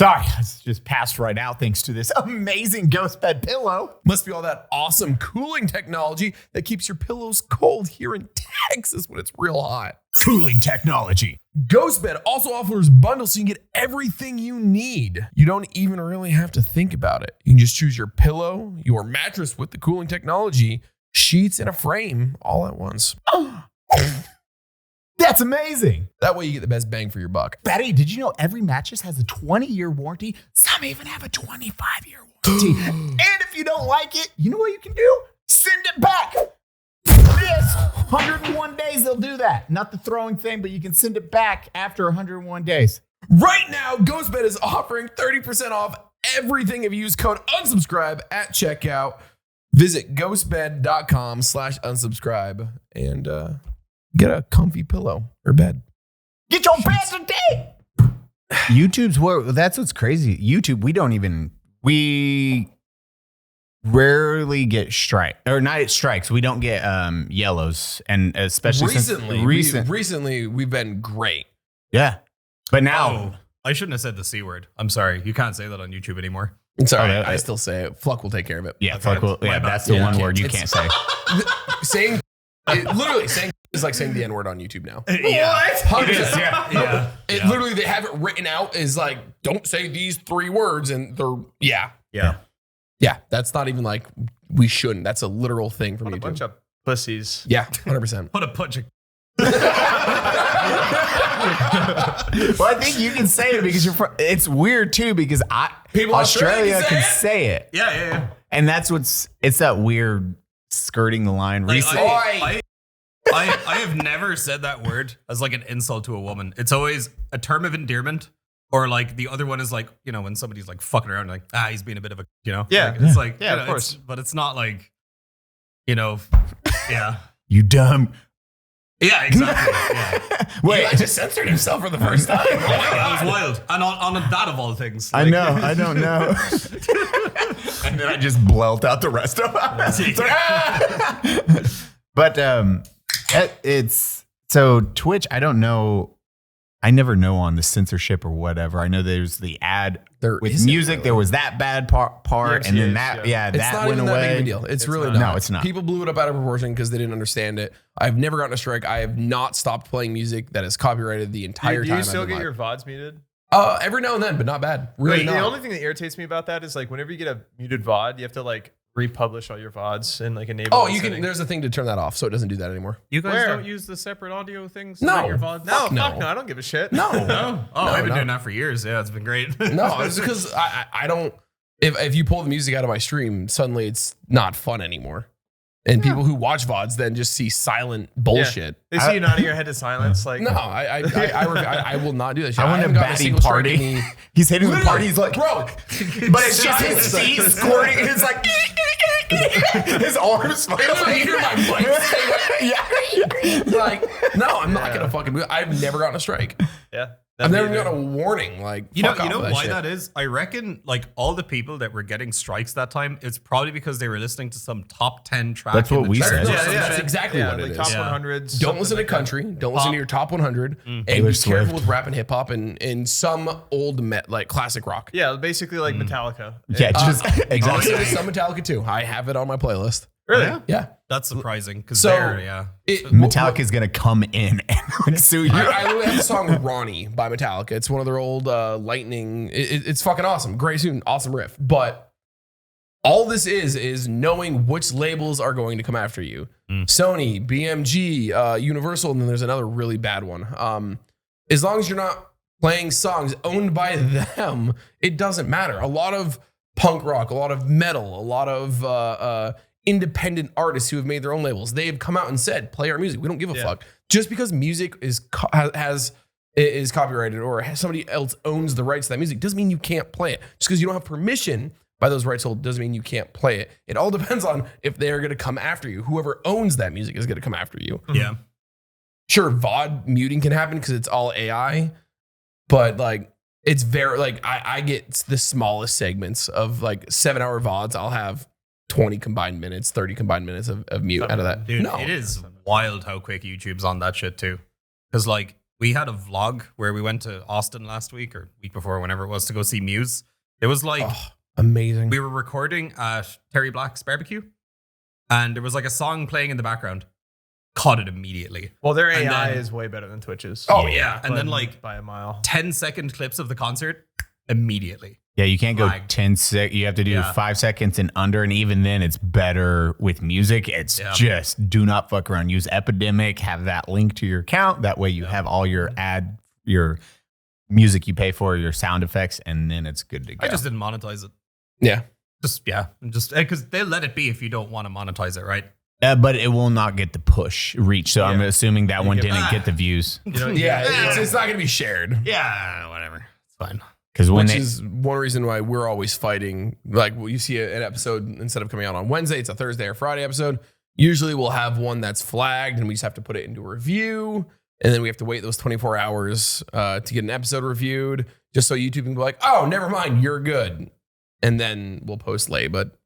Sorry, it's just passed right out thanks to this amazing GhostBed pillow. Must be all that awesome cooling technology that keeps your pillows cold here in Texas when it's real hot. Cooling technology. GhostBed also offers bundles so you can get everything you need. You don't even really have to think about it. You can just choose your pillow, your mattress with the cooling technology, sheets, and a frame all at once. That's amazing. That way you get the best bang for your buck. Baddie, did you know every mattress has a 20-year warranty? Some even have a 25-year warranty. And if you don't like it, you know what you can do? Send it back. Yes, 101 days they'll do that. Not the throwing thing, but you can send it back after 101 days. Right now, GhostBed is offering 30% off everything if you use code unsubscribe at checkout. Visit ghostbed.com/unsubscribe and get a comfy pillow or bed. Get your bed today. YouTube's that's what's crazy. YouTube, we rarely get strikes. We don't get yellows, and especially Recently, we've been great. yeah. But now, oh, I shouldn't have said the C word. I'm sorry. You can't say that on YouTube anymore. It's all right. that- I still say it. Fluck will take care of it. yeah, Okay, fuck, well, my yeah, bad. that's the Yeah, one you word you can't- can't say. Saying is like saying the N word on YouTube now. Yeah. 100%. Yeah. It literally, they have it written out as like, don't say these 3 words, and they're Yeah. yeah. That's not even like we shouldn't. That's a literal thing from What a YouTube. bunch of pussies. Yeah, 100%. What a bunch of. Well, I think you can say it because you're from. It's weird too because People in Australia Australia can can say it, Yeah. and that's it's that weird skirting the line. Like, Recently, I I have never said that word as like an insult to a woman. It's always a term of endearment, or like the other one is like, you know, when somebody's like fucking around, like, he's being a bit of a, you know, Yeah. like, it's like, Yeah, you know, of course. but it's not like, you know, yeah, You dumb. yeah, exactly. Yeah. Wait, He just censored himself for the first time. Oh my That God. was wild, and on that of all things, I like- know. I don't know. And then I just blelt out the rest of it. It's like, ah! But it's so Twitch. I don't know. I never know on the censorship or whatever. I know there's the ad There with isn't music. really. There was that bad part, and then that, Yeah. yeah, It's that not went even that away. big of a deal. It's really not. not. No, it's not. People blew it up out of proportion because they didn't understand it. I've never gotten a strike. I have not stopped playing music that is copyrighted the entire Do time. you still I've been get live. your VODs muted? Every now and then, but not bad. Really Like, not. the only thing that irritates me about that is like whenever you get a muted VOD, you have to like republish all your VODs and like enable. Oh, that you can. setting. There's a thing to turn that off, so it doesn't do that anymore. You guys Where? don't use the separate audio things? No. Like your VODs? No, no. fuck no, I don't give a shit. No, No? Oh, I've been no. doing that for years. Yeah, it's been great. no. It's because I don't. If you pull the music out of my stream, suddenly it's not fun anymore. And people who watch VODs then just see silent bullshit. They see you nodding your head to silence. Like No, I will not do that shit. I went to haven't gotten a Baddie single strike party. in the- He's hitting the Literally, party. He's like, bro. but it's just his feet squirting. And it's like, his arms. You hear my Yeah. like, no, I'm not gonna fucking. I've never gotten a strike. yeah, I've never either. gotten a warning. Like, You know, fuck off with why shit. that is? I reckon like all the people that were getting strikes that time, it's probably because they were listening to some top 10 track. That's in what the we charts. said. That's exactly what it like is. Top Yeah. 100s. Don't listen to country. Don't listen to your top 100. And Taylor be Swift. careful with rap and hip hop and some old like classic rock. Yeah, basically like Metallica. Yeah, just Also, exactly. there's some Metallica too. I have it on my playlist. Really? Yeah. Yeah. That's surprising because So- they're, yeah. Metallica's gonna come in and like sue you. I literally have the song Ronnie by Metallica. It's one of their old lightning. It's fucking awesome. Great tune. Awesome riff. But all this is knowing which labels are going to come after you. Sony, BMG, Universal, and then there's another really bad one. As long as you're not playing songs owned by them, it doesn't matter. A lot of punk rock, a lot of metal, a lot of independent artists who have made their own labels, they've come out and said, play our music. We don't give a fuck. Just because music is copyrighted or somebody else owns the rights to that music doesn't mean you can't play it. Just because you don't have permission by those rights holders doesn't mean you can't play it. It all depends on if they're going to come after you. Whoever owns that music is going to come after you. Yeah. Sure, VOD muting can happen because it's all AI, but like it's very like I get the smallest segments of like 7-hour VODs. I'll have 20 combined minutes, 30 combined minutes of mute out of that. Dude, No. it is wild how quick YouTube's on that shit too. Because like we had a vlog where we went to Austin last week or week before, whenever it was, to go see Muse. It was like Amazing. we were recording at Terry Black's barbecue, and there was like a song playing in the background. Caught it immediately. Well, their And AI then- is way better than Twitch's. Oh yeah, and then By- like by a mile. 10-second clips of the concert immediately. Yeah, you can't go Flag. 10 sec. You have to do Yeah. 5 seconds and under, and even then, it's better with music. It's just do not fuck around. Use Epidemic. Have that link to your account. That way, you have all your music you pay for, your sound effects, and then it's good to go. I just didn't monetize it. Yeah. Just because they'll let it be if you don't want to monetize it, right? But it will not get the push reach. So I'm assuming that one didn't get the views. You know, Yeah, it's not going to be shared. Yeah, whatever. It's fine. Because when Which they, is one reason why we're always fighting. Like, you see an episode, instead of coming out on Wednesday, it's a Thursday or Friday episode. Usually we'll have one that's flagged and we just have to put it into a review. And then we have to wait those 24 hours to get an episode reviewed, just so YouTube can be like, oh, never mind, you're good. And then we'll post late. But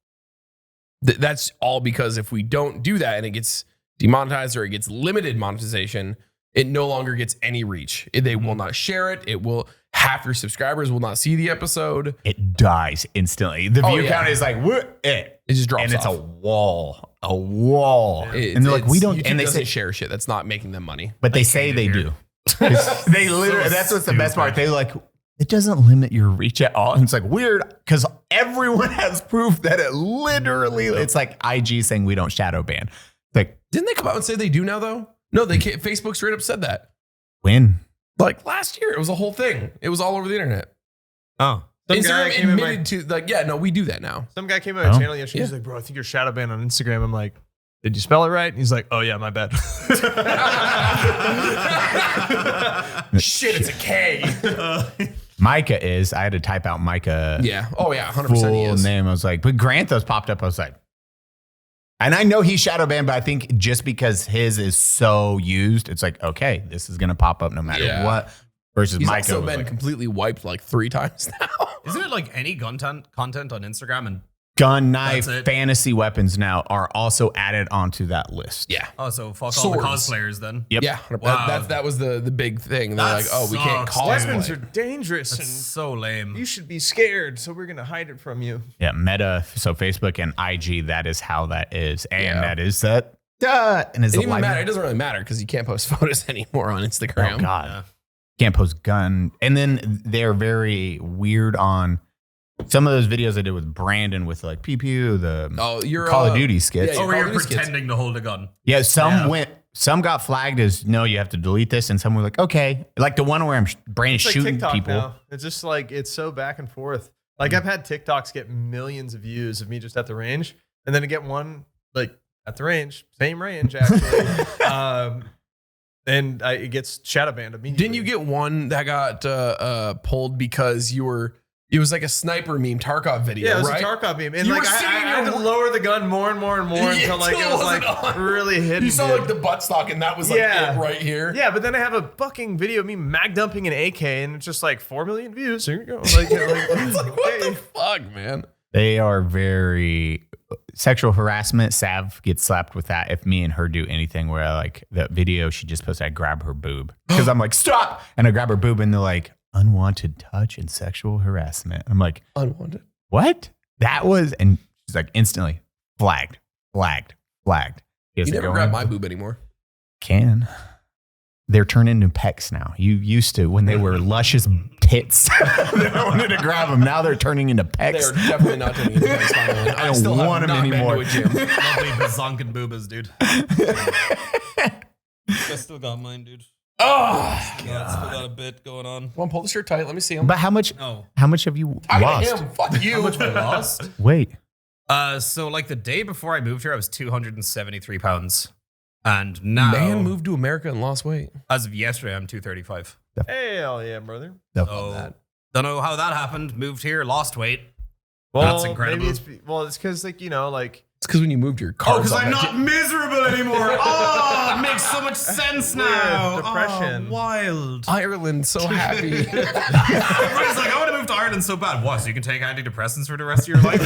that's all because if we don't do that and it gets demonetized or it gets limited monetization, it no longer gets any reach. They will not share it. It will, half your subscribers will not see the episode. it dies instantly. The view yeah. count is like, what? It just drops And it's off. a wall. And they're like, we don't, YouTube and they doesn't say, share shit. That's not making them money. but they say they do. They literally, that's what's the best part. stupid. They like, it doesn't limit your reach at all. And it's like weird because everyone has proof that it literally, it's like IG saying we don't shadow ban. Like, Didn't they come out and say they do now though? No, they can't. Facebook straight up said that. when? Like last year, it was a whole thing. It was all over the internet. Oh. Some guy Instagram came in my- admitted to like, yeah, no, we do that now. Some guy came on my Oh. channel yesterday. He's Yeah. like, bro, I think you're shadow banned on Instagram. I'm like, did you spell it right? And he's like, oh yeah, my bad. Shit, it's a K. Micah is. I had to type out Micah. Yeah. Oh yeah, 100% full he is. name. I was like, but Granthos popped up. I was like, and I know he's shadow banned, but I think just because his is so used, it's like, okay, this is gonna pop up no matter what. Versus He's Micah also been completely wiped like 3 times now. Isn't it like any gun content on Instagram and gun, knife, That's it. fantasy weapons now are also added onto that list. Yeah. oh, so fuck all the Swords. cosplayers then? Yep. Yeah. Wow. That was the big thing. They're That like, oh, we can't sucks, call dude. it. Weapons are dangerous That's and so lame. you should be scared, so we're gonna hide it from you. Yeah, Meta. So Facebook and IG, that is how that is. And Yeah. that is that. And is It the even light- matter. It doesn't really matter because you can't post photos anymore on Instagram. Oh, God. Yeah. Can't post gun. And then they're very weird on some of those videos I did with Brandon with like Pew Pew, the Oh, you're Call of Duty skits. yeah, Oh, where Call you're of Duty skits. pretending to hold a gun. Yeah, some got flagged as no, you have to delete this, and some were like, okay, like the one where Brandon's It's like shooting TikTok people. now. It's just like it's so back and forth. Like I've had TikToks get millions of views of me just at the range, and then to get one like at the range, same range actually, and it gets shadow banned immediately. Didn't you get one that got pulled because you were? It was like a sniper meme Tarkov video, Yeah, it was right? a Tarkov meme, and You like were I sitting in had your to lower the gun more and more and more Yeah, until like until it it was like wasn't on. really hidden. You saw dude. like the buttstock, and that was like Yeah. it right here. Yeah, but then I have a fucking video of me mag dumping an AK, and it's just like 4 million views. Here you go. Like, It's like, what the fuck, man? They are very sexual harassment. Sav gets slapped with that if me and her do anything where like that video she just posted, I grab her boob because I'm like, stop. And I grab her boob and they're like, unwanted touch and sexual harassment. I'm like, Unwanted. what? That was, and she's like instantly flagged. You never grab my boob anymore. Can. They're turned into pecs now. You used to when they were luscious tits. I wanted to grab them. Now they're turning into They pecs. are definitely not doing anything. Finally. I don't still have want 'em not been to anymore. a gym. Lovely bazonkin boobas, dude. I still got mine, dude. Oh, Yeah, still got a bit going on. want to pull the shirt tight? Let me see him. But how much? No. How much have you I got lost? him. Fuck you. How much have I lost? Wait. So like the day before I moved here, I was 273 pounds. And now, Man moved to America and lost weight. as of yesterday, I'm 235. hell yeah, brother. So, don't know how that happened. Moved here, lost weight. Well, That's incredible. Maybe it's because like like It's because when you moved your car. Oh, because I'm not miserable anymore. Oh, it makes so much sense now. depression. Oh, wild. Ireland so happy. Everybody's like, I want to move to Ireland so bad. What? So you can take antidepressants for the rest of your life?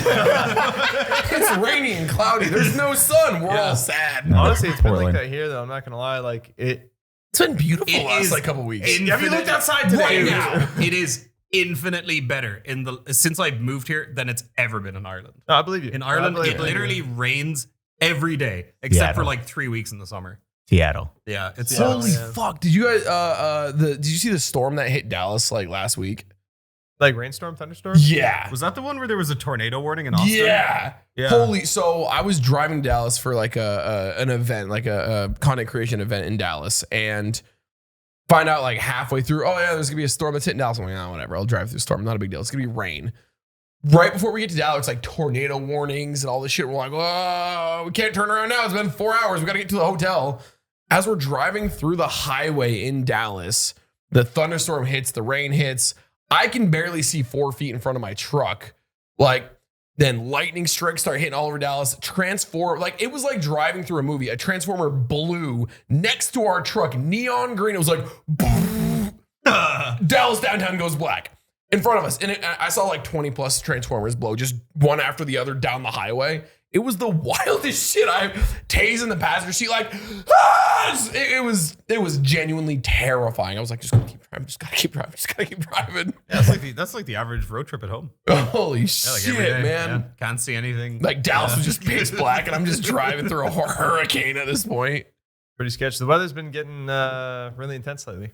It's rainy and cloudy. There's no sun. We're Yeah. all sad. honestly, it's been like Portland. that here though. I'm not gonna lie. Like it. It's been beautiful It last is like couple weeks. Have you looked outside today? Right now, it is infinitely better since I've moved here than it's ever been in Ireland. No, I believe you. In Ireland, I believe it you. literally rains every day, except for Seattle. like 3 weeks in the summer. Seattle. Yeah, it's Holy Yeah. fuck! Did you guys? Did you see the storm that hit Dallas like last week? Like rainstorm, thunderstorm. Yeah. Was that the one where there was a tornado warning in Austin? Yeah. Yeah. Holy. So I was driving to Dallas for like an event, like a content creation event in Dallas, and find out like halfway through, oh yeah, there's gonna be a storm that's hitting Dallas. I'm like, oh, whatever, I'll drive through the storm. Not a big deal. It's gonna be rain. Right before we get to Dallas, it's like tornado warnings and all this shit. We're like, oh, we can't turn around now. It's been 4 hours. We gotta get to the hotel. As we're driving through the highway in Dallas, the thunderstorm hits, the rain hits. I can barely see 4 feet in front of my truck. Like, then lightning strikes start hitting all over Dallas. Like it was like driving through a movie. A transformer blew next to our truck, neon green. It was like, Dallas downtown goes black in front of us. And I saw like 20 plus transformers blow just one after the other down the highway. It was the wildest shit. I tased in the passenger seat like, it was genuinely terrifying. I was like, just gotta keep driving, just gotta keep driving. That's like the average road trip at home. Holy Yeah, like shit, every day, man. yeah. Can't see anything. Like Dallas was just pitch black and I'm just driving through a hurricane at this point. Pretty sketchy. The weather's been getting really intense lately.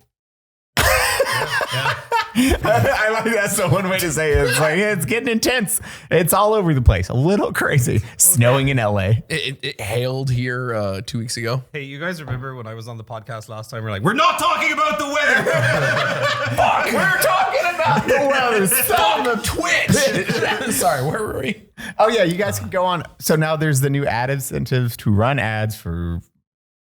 I like that's the one way to say it. It's like it's getting intense. It's all over the place. A little crazy. Snowing in LA. It hailed here 2 weeks ago. Hey, you guys remember when I was on the podcast last time? We're like, we're not talking about the weather. Fuck, we're talking about the weather. On the Twitch. Sorry, where were we? Oh yeah, you guys can go on. So now there's the new ad incentives to run ads for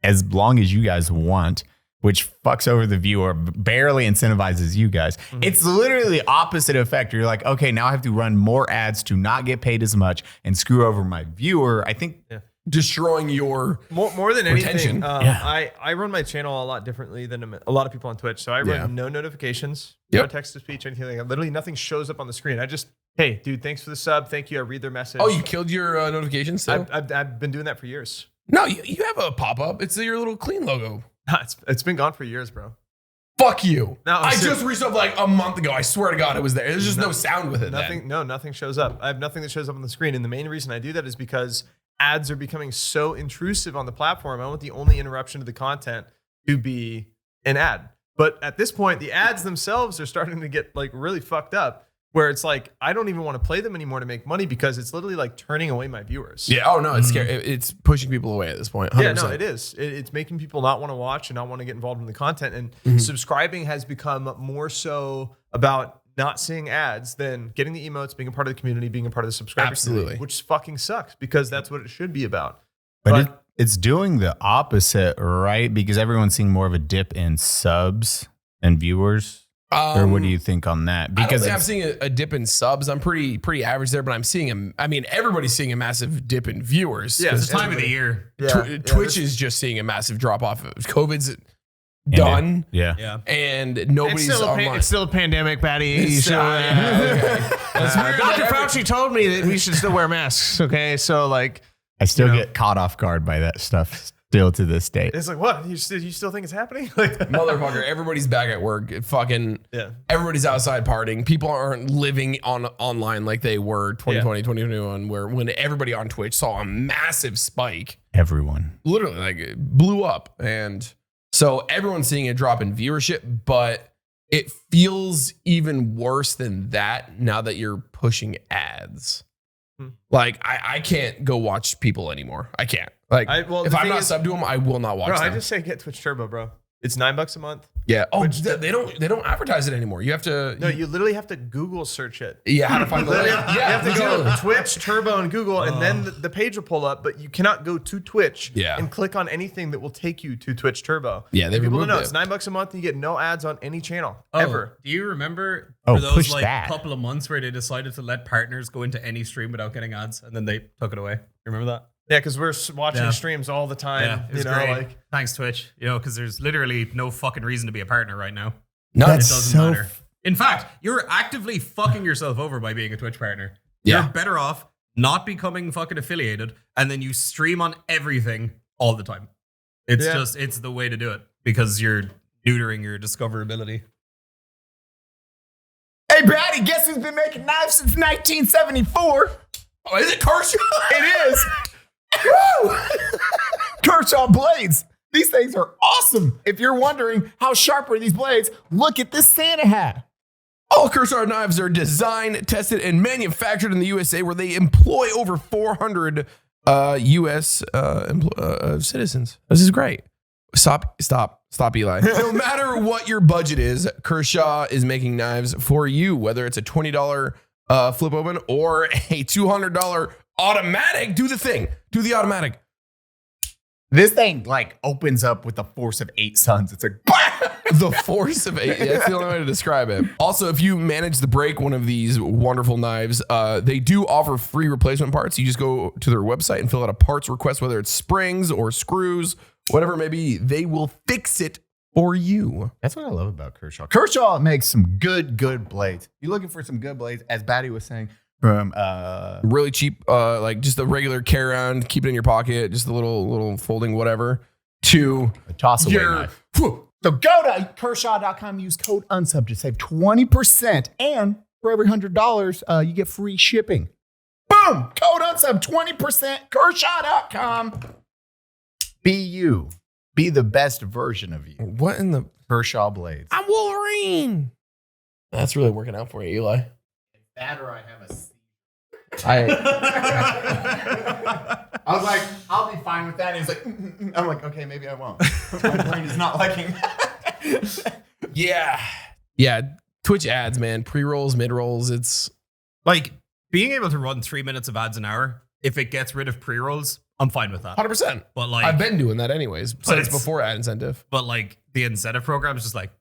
as long as you guys want, which fucks over the viewer, barely incentivizes you guys. It's literally the opposite effect. You're like, okay, now I have to run more ads to not get paid as much and screw over my viewer. I think Destroying your more than retention. anything, I run my channel a lot differently than a lot of people on Twitch. So I run no notifications, no text to speech, anything like that. Literally nothing shows up on the screen. I just, hey, dude, thanks for the sub. Thank you. I read their message. Oh, you killed your notifications? So? I've been doing that for years. No, you have a pop-up. It's your little Klean logo. It's been gone for years, bro. Fuck you. No, I just resubbed like a month ago. I swear to God, it was there. There's just no sound with it. Nothing shows up. I have nothing that shows up on the screen. And the main reason I do that is because ads are becoming so intrusive on the platform. I want the only interruption to the content to be an ad. But at this point, the ads themselves are starting to get like really fucked up, where it's like, I don't even want to play them anymore to make money because it's literally like turning away my viewers. Yeah. Oh no, it's scary. It's pushing people away at this point. 100%. Yeah, no, it is. It's making people not want to watch and not want to get involved in the content. And subscribing has become more so about not seeing ads than getting the emotes, being a part of the community, being a part of the subscriber community, which fucking sucks because that's what it should be about. But it's doing the opposite, right? Because everyone's seeing more of a dip in subs and viewers. Or what do you think on that? Because I'm seeing a dip in subs. I'm pretty average there, but I'm seeing everybody's seeing a massive dip in viewers. Yeah, it's the time of the year. Twitch is just seeing a massive drop off. COVID's done. Yeah. And nobody's online. It's still a pandemic, Baddie. Okay. Dr. Fauci told me that we should still wear masks. Okay, so like, I still get caught off guard by that stuff still to this day. It's like, what? You still think it's happening? Like, motherfucker, everybody's back at work. Everybody's outside partying. People aren't living online like they were 2020, 2021, where when everybody on Twitch saw a massive spike. Everyone. Literally, like, it blew up. And so everyone's seeing a drop in viewership, but it feels even worse than that now that you're pushing ads. Like, I can't go watch people anymore. I can't. Like, if I'm not subbed to them, I will not watch them. I just say get Twitch Turbo, bro. It's $9 a month. Yeah. Oh, they don't advertise it anymore. You have to. No, you literally have to Google search it. Yeah, how to find the link. You have to go Twitch Turbo and Google, and then the page will pull up. But you cannot go to Twitch and click on anything that will take you to Twitch Turbo. Yeah, they people removed don't know it. it's $9 a month, and you get no ads on any channel Oh, ever. Do you remember for those push like that. couple of months where they decided to let partners go into any stream without getting ads, and then they took it away? You remember that? Yeah, because we're watching streams all the time. Yeah, it was great. Thanks, Twitch. Because there's literally no fucking reason to be a partner right now. No, It doesn't matter. In fact, you're actively fucking yourself over by being a Twitch partner. Yeah. You're better off not becoming fucking affiliated, and then you stream on everything all the time. It's the way to do it because you're neutering your discoverability. Hey, Baddie, guess who's been making knives since 1974? Oh, is it Kershaw? It is. Woo! Kershaw blades. These things are awesome. If you're wondering how sharp are these blades, look at this Santa hat. All Kershaw knives are designed, tested, and manufactured in the USA, where they employ over 400 U.S. Citizens. This is great. Stop, Eli. No matter what your budget is, Kershaw is making knives for you, whether it's a $20 flip open or a $200 automatic. Do the thing. Do the automatic. This thing like opens up with the force of 8 suns. It's like the force of 8. Yeah, that's the only way to describe it. Also, if you manage to break one of these wonderful knives, they do offer free replacement parts. You just go to their website and fill out a parts request, whether it's springs or screws, whatever it may be. They will fix it for you. That's what I love about Kershaw. Kershaw makes some good blades. You're looking for some good blades, as Baddie was saying, from really cheap, like just a regular carry around, keep it in your pocket, just a little folding whatever, to a toss away knife. So go to Kershaw.com, use code Unsub to save 20%, and for every $100, you get free shipping. Boom! Code Unsub, 20%, Kershaw.com. Be you. Be the best version of you. What in the Kershaw blades? I'm Wolverine. screen. That's really working out for you, Eli. That or I have a C. I I was like, I'll be fine with that. And he's like, I'm like, okay, maybe I won't. My brain is not liking that. yeah. Twitch ads, man. Pre-rolls, mid-rolls. It's Like being able to run 3 minutes of ads an hour, if it gets rid of pre-rolls, I'm fine with that. 100%. But like, I've been doing that anyways since it's- before ad incentive. but like the incentive program is just like,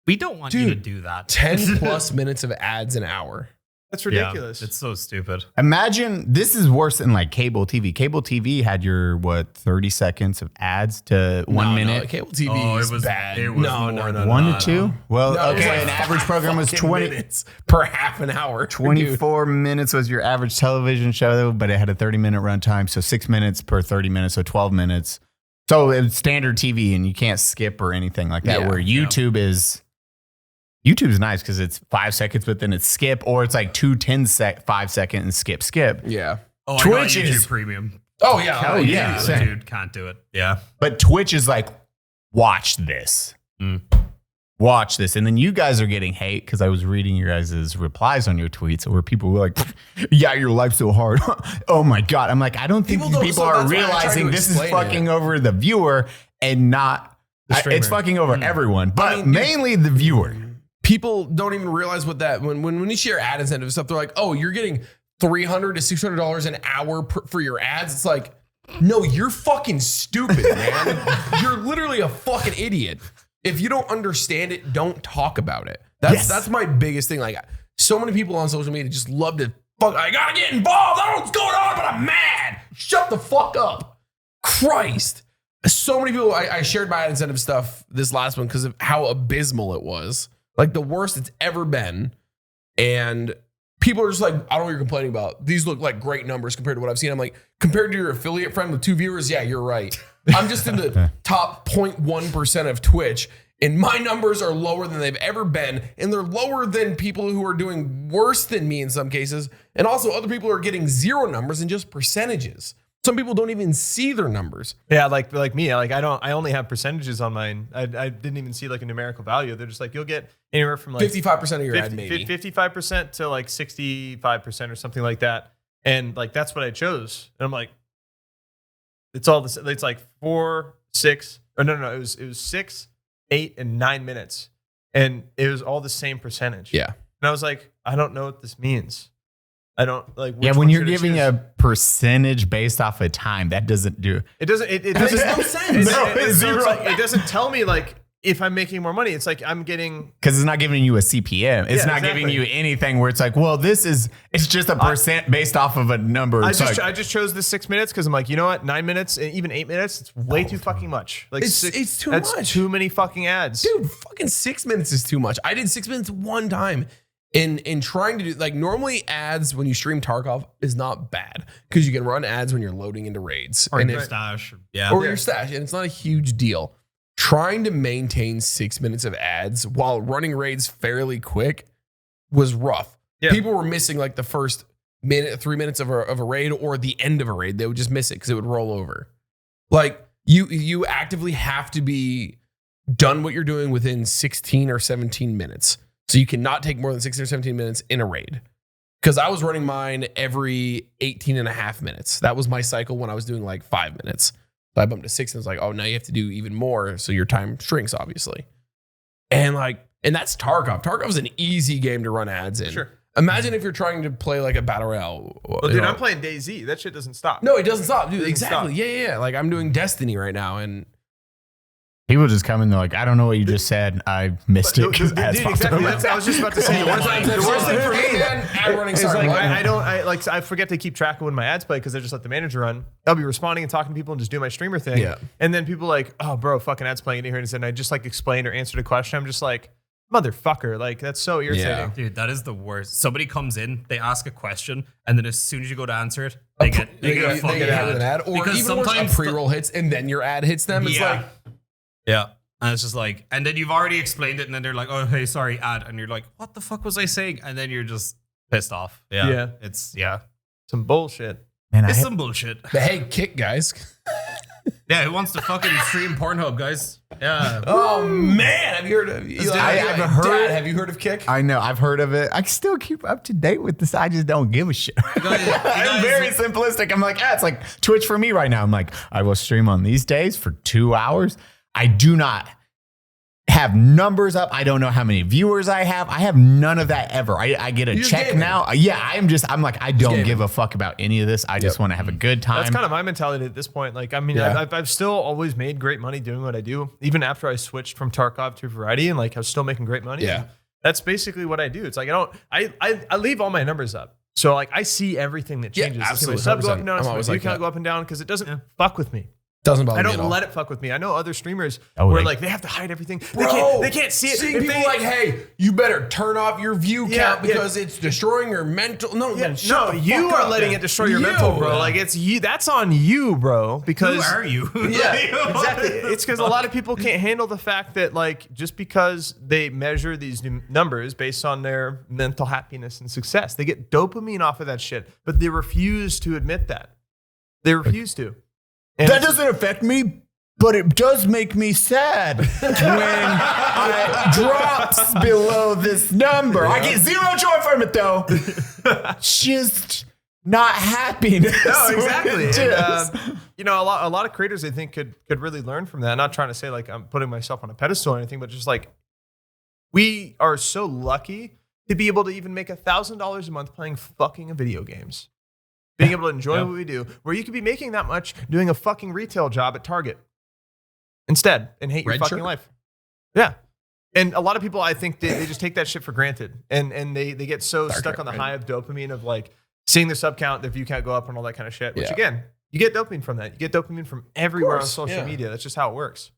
we don't want you to Dude, do that. 10 plus minutes of ads an hour. That's Yeah, ridiculous. it's so stupid. Imagine this is worse than like cable TV. Cable TV had your 30 seconds of ads to 1 minute. No, cable TV Oh, is it was bad. It was no, more no, than One that. to two? Well, No, it was okay, like an average program was 20 minutes per half an hour. 24 minutes was your average television show, but it had a 30-minute runtime. So 6 minutes per 30 minutes, so 12 minutes. So it was standard TV, and you can't skip or anything like that. Yeah, where YouTube is nice because it's 5 seconds, but then it's skip, or it's like 5 second and skip. Yeah. Oh, Twitch I got YouTube is- Premium. Oh yeah. Hell yeah. Same. Dude, can't do it. Yeah. But Twitch is like, watch this. Watch this. And then you guys are getting hate because I was reading your guys' replies on your tweets where people were like, yeah, your life's so hard. Oh my God. I'm like, I don't think People don't- people so are that's why I tried to realizing this is explain fucking over the viewer and not, it's fucking over everyone, but mainly the viewer. People don't even realize what that when you share ad incentive stuff, they're like, oh, you're getting $300 to $600 an hour for your ads. It's like, no, you're fucking stupid, man. You're literally a fucking idiot. If you don't understand it, don't talk about it. That's my biggest thing. Like, so many people on social media just love to fuck. I gotta get involved. I don't know what's going on, but I'm mad. Shut the fuck up. Christ. So many people. I shared my ad incentive stuff this last one because of how abysmal it was. Like the worst it's ever been. And people are just like, I don't know what you're complaining about. These look like great numbers compared to what I've seen. I'm like, compared to your affiliate friend with 2 viewers, yeah, you're right. I'm just in the top 0.1% of Twitch, and my numbers are lower than they've ever been. And they're lower than people who are doing worse than me in some cases. And also other people are getting 0 numbers and just percentages. Some people don't even see their numbers. Yeah, like me. Like I only have percentages on mine. I didn't even see like a numerical value. They're just like you'll get anywhere from like 55% of your ad, maybe 55% to like 65% or something like that. And like that's what I chose. And I'm like, it's all this. It's like 4, 6. Or no. It was 6, 8, and 9 minutes, and it was all the same percentage. Yeah. And I was like, I don't know what this means. I don't like. Yeah, which when one you're should I giving choose? a percentage based off of time, that doesn't do. It doesn't. It makes doesn't. no sense. No, it's so zero. like, it doesn't tell me like if I'm making more money. It's like I'm getting. Because it's not giving you a CPM. It's Yeah, not exactly. giving you anything where it's like, well, it's just a percent based off of a number. I It's just like, I just chose the 6 minutes because I'm like, you know what, 9 minutes and even 8 minutes, it's way too fucking much. Like It's too that's much. too many fucking ads. Dude, fucking 6 minutes is too much. I did 6 minutes one time in trying to do like normally ads when you stream Tarkov is not bad because you can run ads when you're loading into raids Or and your it- stash. Yeah. or your stash, and it's not a huge deal. Trying to maintain 6 minutes of ads while running raids fairly quick was rough. Yeah. People were missing like the first minute, 3 minutes of a raid or the end of a raid. They would just miss it because it would roll over. Like you actively have to be done what you're doing within 16 or 17 minutes. So you cannot take more than 16 or 17 minutes in a raid. Because I was running mine every 18 and a half minutes. That was my cycle when I was doing like 5 minutes. So I bumped to 6 and it's like, oh, now you have to do even more. So your time shrinks, obviously. And that's Tarkov. Tarkov is an easy game to run ads in. Sure. Imagine if you're trying to play like a battle royale. Well, dude, I'm playing DayZ. That shit doesn't stop. No, it doesn't stop, dude. It doesn't Exactly. stop. Yeah. Like I'm doing Destiny right now, and people just come in, they're like, I don't know what you just said. I missed it. 'cause Dude, ads popped exactly. up. I was just about to say the worst thing for me, man, ad running. It's Sorry, like what? I forget to keep track of when my ads play because I just let the manager run. I'll be responding and talking to people and just doing my streamer thing. Yeah. And then people like, oh, bro, fucking ads playing in here, and I just like explained or answered a question. I'm just like, motherfucker, like that's so irritating. Yeah. Dude, that is the worst. Somebody comes in, they ask a question, and then as soon as you go to answer it, they get a fucking hit with an ad, or Because even worse, sometimes a pre-roll hits and then your ad hits them. It's like, yeah. And it's just like, and then you've already explained it, and then they're like, oh, hey, sorry, ad. And you're like, what the fuck was I saying? And then you're just pissed off. Yeah. Yeah. It's, Some bullshit. Man, it's some bullshit. the hey, kick guys. Yeah, who wants to fucking stream Pornhub, guys? Yeah. Oh man, have you heard of? I've heard- Dad, have you heard of Kick? I know. I've heard of it. I still keep up to date with this. I just don't give a shit. I'm very simplistic. I'm like, it's like Twitch for me right now. I'm like, I will stream on these days for 2 hours. I do not have numbers up. I don't know how many viewers I have. I have none of that ever. I get a check gaming. now. Yeah, I'm like, I don't gaming. give a fuck about any of this. I just want to have a good time. That's kind of my mentality at this point. Like, I mean, Yeah. I've still always made great money doing what I do, even after I switched from Tarkov to Variety, and like I was still making great money. Yeah. And that's basically what I do. It's like I leave all my numbers up, so like I see everything that Yeah, changes. I see absolutely, my sub go up 100%. and down. I I'm see my always view like count that. go up and down because it doesn't fuck with me. Doesn't bother I me at don't all. let it fuck with me. I know other streamers Oh, where they- like they have to hide everything. Bro, They can't see it. Seeing If people they- like, hey, you better turn off your view Yeah, count because it's destroying your mental. No, Yeah, shut no, the you fuck are up, letting man. it destroy your You. mental, bro. Like it's you. That's on you, bro. Because Who are you? Yeah, exactly. It's because a lot of people can't handle the fact that like just because they measure these numbers based on their mental happiness and success, they get dopamine off of that shit, but they refuse to admit that. They refuse to. And That doesn't affect me, but it does make me sad when it drops below this number. I get zero joy from it, though. Just not happiness. No, exactly. It And, is. you know, a lot of creators I think could really learn from that. I'm not trying to say like I'm putting myself on a pedestal or anything, but just like we are so lucky to be able to even make $1,000 a month playing fucking video games. Being able to enjoy what we do, where you could be making that much doing a fucking retail job at Target instead and hate your Red fucking shirt? life. Yeah. And a lot of people, I think they just take that shit for granted. And they get so stuck on the high of dopamine of like seeing their sub count, their view count go up and all that kind of shit. Which Yeah. again, you get dopamine from that. You get dopamine from everywhere on course, social yeah. media. That's just how it works.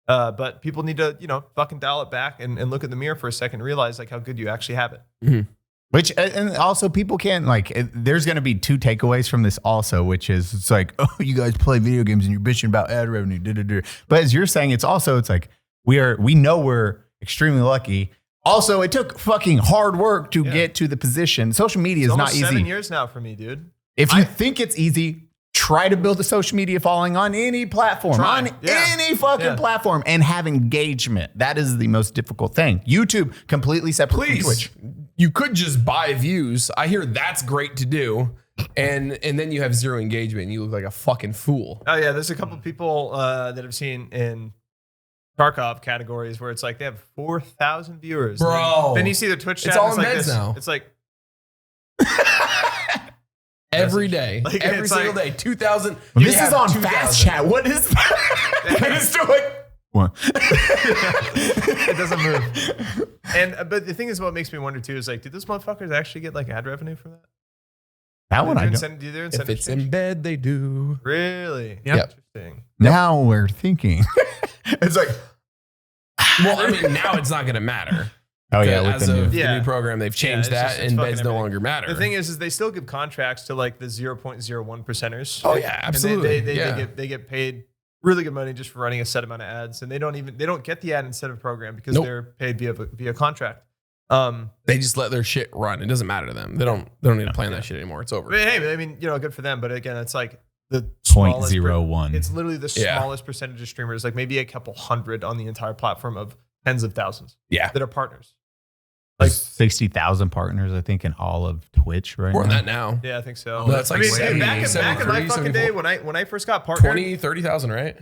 But people need to, fucking dial it back and look in the mirror for a second and realize like how good you actually have it. Which, and also people can't there's going to be two takeaways from this also, which is it's like, oh, you guys play video games and you're bitching about ad revenue. But as you're saying, it's like we know we're extremely lucky. Also, it took fucking hard work to get to the position. Social media is It's not almost easy. 7 years now for me, dude. If you think it's easy, try to build a social media following on any platform, any fucking platform, and have engagement. That is the most difficult thing. YouTube, completely separate from Twitch. You could just buy views. I hear that's great to do. And then you have zero engagement and you look like a fucking fool. Oh yeah, there's a couple people that I've seen in Tarkov categories where it's like they have 4,000 viewers. Bro. Then you see their Twitch chat. It's all and in like beds this. now. It's like Every day. Like, every it's single like- day. 2,000. This is on fast chat. What is that? It's still like, what? it doesn't move. And but the thing is, what makes me wonder too is like, did those motherfuckers actually get like ad revenue from that? That one I don't. Do their If incentive it's change? in bed, they do. Really? Yep. Interesting. Now we're thinking. It's like, Well, I mean, now it's not going to matter. oh yeah, with As the new. of the Yeah. new program, they've changed it's that, just- it's and fucking beds no everything. longer matter. The thing is they still give contracts to like the 0.01 percenters. Oh, yeah, And absolutely. they get paid really good money just for running a set amount of ads, and they don't get the ad incentive program because Nope. they're paid via contract. They just let their shit run. It doesn't matter to them. They don't need to plan that shit anymore. It's over. But hey, I mean, good for them. But again, it's like the smallest 0.01. It's literally the Yeah. smallest percentage of streamers, like maybe a couple hundred on the entire platform of tens of thousands Yeah. that are partners. Like 60,000 partners, I think, in all of Twitch right More now. than that now. Yeah, I think so. No, that's like I mean, 70, back in my 73, fucking 74. day when I first got partnered, 20, 30,000, right?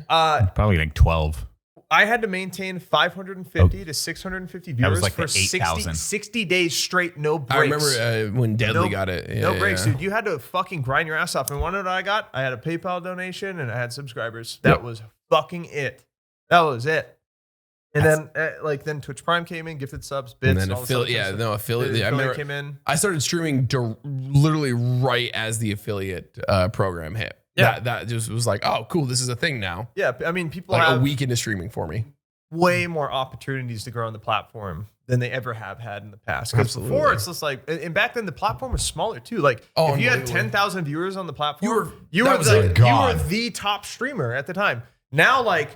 Probably like 12. I had to maintain 550 to 650 viewers was like for the 8,000. 60 days straight, no breaks. I remember when Deadly got it. Yeah, no breaks, yeah. dude. You had to fucking grind your ass off. And one of what I got? I had a PayPal donation and I had subscribers. That Yep. was fucking it. That was it. And then Twitch Prime came in, gifted subs, bits, And then all this other affiliate, stuff. affiliate. The I remember came in. I started streaming literally right as the affiliate program hit. Yeah. That just was like, oh, cool. This is a thing now. Yeah, I mean, people Like have a week into streaming for me. way more opportunities to grow on the platform than they ever have had in the past. Because Absolutely. before it's just like, and back then the platform was smaller too. Like Oh, if you had unbelievable. 10,000 viewers on the platform, that was a god. you were the top streamer at the time. Now, like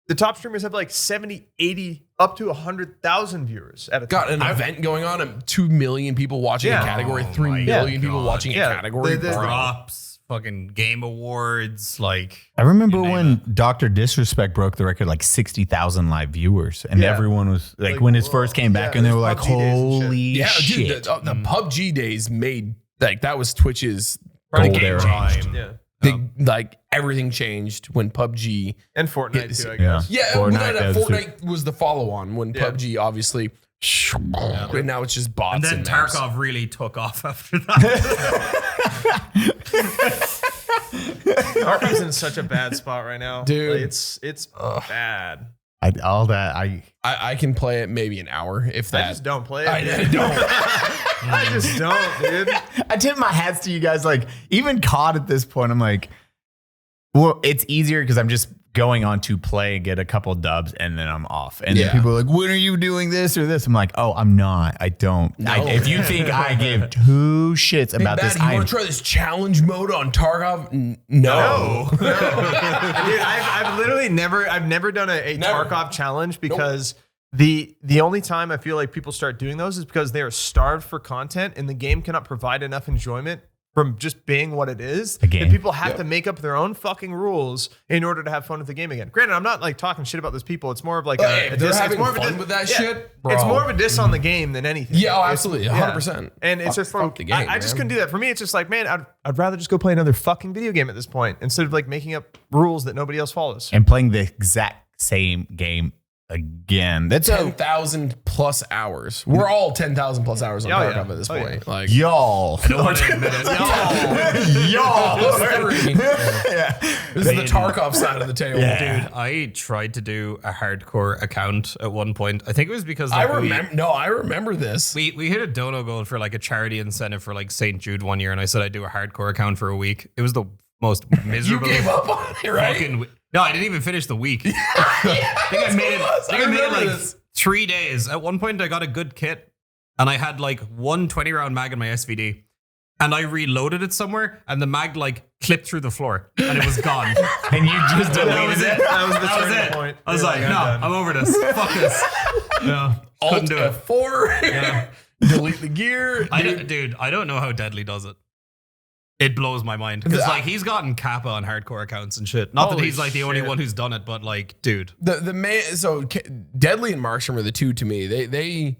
the top streamers have like 70, 80, up to 100,000 viewers at a Got time. an event going on and 2 million people watching Yeah. a category, 3 my million people God. watching Yeah. a category. The- Bro. Drops fucking Game Awards. Like, I remember you name when Dr. Disrespect broke the record, like 60,000 live viewers, and everyone was like when his first came back, and they were like, "Holy shit!" Dude, the PUBG days made like that was Twitch's Gold game era. changed. Yeah. Like everything changed when PUBG And Fortnite too, I Yeah. guess. Yeah, Fortnite was the follow-on when PUBG obviously. And now it's just bots. And then maps. Tarkov really took off after that. Tarkov's in such a bad spot right now, Dude. Like, it's bad. I can play it maybe an hour if that. I just don't play it. I dude. don't. I just don't, dude. I tip my hats to you guys. Like, even COD at this point, I'm like, well, it's easier because I'm just going on to play, get a couple dubs, and then I'm off. And then people are like, when are you doing this or this? I'm like, oh, I'm not. I don't. If you think I give two shits about this, You want to try this challenge mode on Tarkov? No. Dude, I've literally never done a Tarkov challenge because the only time I feel like people start doing those is because they are starved for content and the game cannot provide enough enjoyment from just being what it is. game. And people have to make up their own fucking rules in order to have fun with the game again. Granted, I'm not like talking shit about those people. It's more of like Hey, a if they're diss. having It's more of a fun diss. with that Yeah. shit, bro. It's more of a diss on the game than anything. Yeah, oh, It's- absolutely, 100%. And it's just Fuck the game, I just man. couldn't do that. For me, it's just like, man, I'd rather just go play another fucking video game at this point instead of like making up rules that nobody else follows. and playing the exact same game again. That's 10,000 plus hours. We're all 10,000 plus hours on Oh, yeah. Tarkov at this Oh, point. yeah. Like y'all. I don't want to admit it. Y'all. this is the Tarkov side of the table. Yeah. Dude, I tried to do a hardcore account at one point. I think it was because I like, remember this. we hit a dono goal for like a charity incentive for like St. Jude one year, and I said I'd do a hardcore account for a week. It was the most You miserable. gave up on it, right? fucking no, I didn't even finish the week. I think I made it. I think I made it like 3 days. At one point, I got a good kit, and I had like one 20-round mag in my SVD, and I reloaded it somewhere, and the mag like clipped through the floor, and it was gone. And you just Deleted it. That was the That was turning it. point. I was You're like, I'm no, done. I'm over this. Fuck this. No, couldn't do it. F4. Delete the gear. Dude, I don't know how Deadly does it. It blows my mind because like he's gotten Kappa on hardcore accounts and shit. Not that Holy he's like the only shit. one who's done it, but like, dude, The man. So Deadly and Markstrom are the two to me. They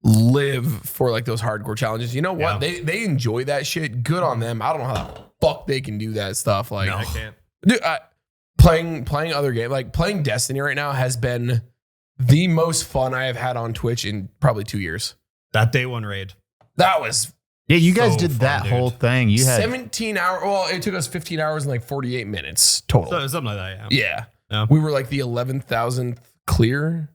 live for like those hardcore challenges. You know what? Yeah. They enjoy that shit. Good on them. I don't know how the fuck they can do that stuff. Like, No. I can't. dude, playing other games, like playing Destiny right now has been the most fun I have had on Twitch in probably 2 years. that day one raid. That was Yeah, you guys So did fun, that dude. whole thing. You had 17 hours. Well, it took us 15 hours and like 48 minutes total. So, something like that, Yeah. Yeah. We were like the 11,000th clear,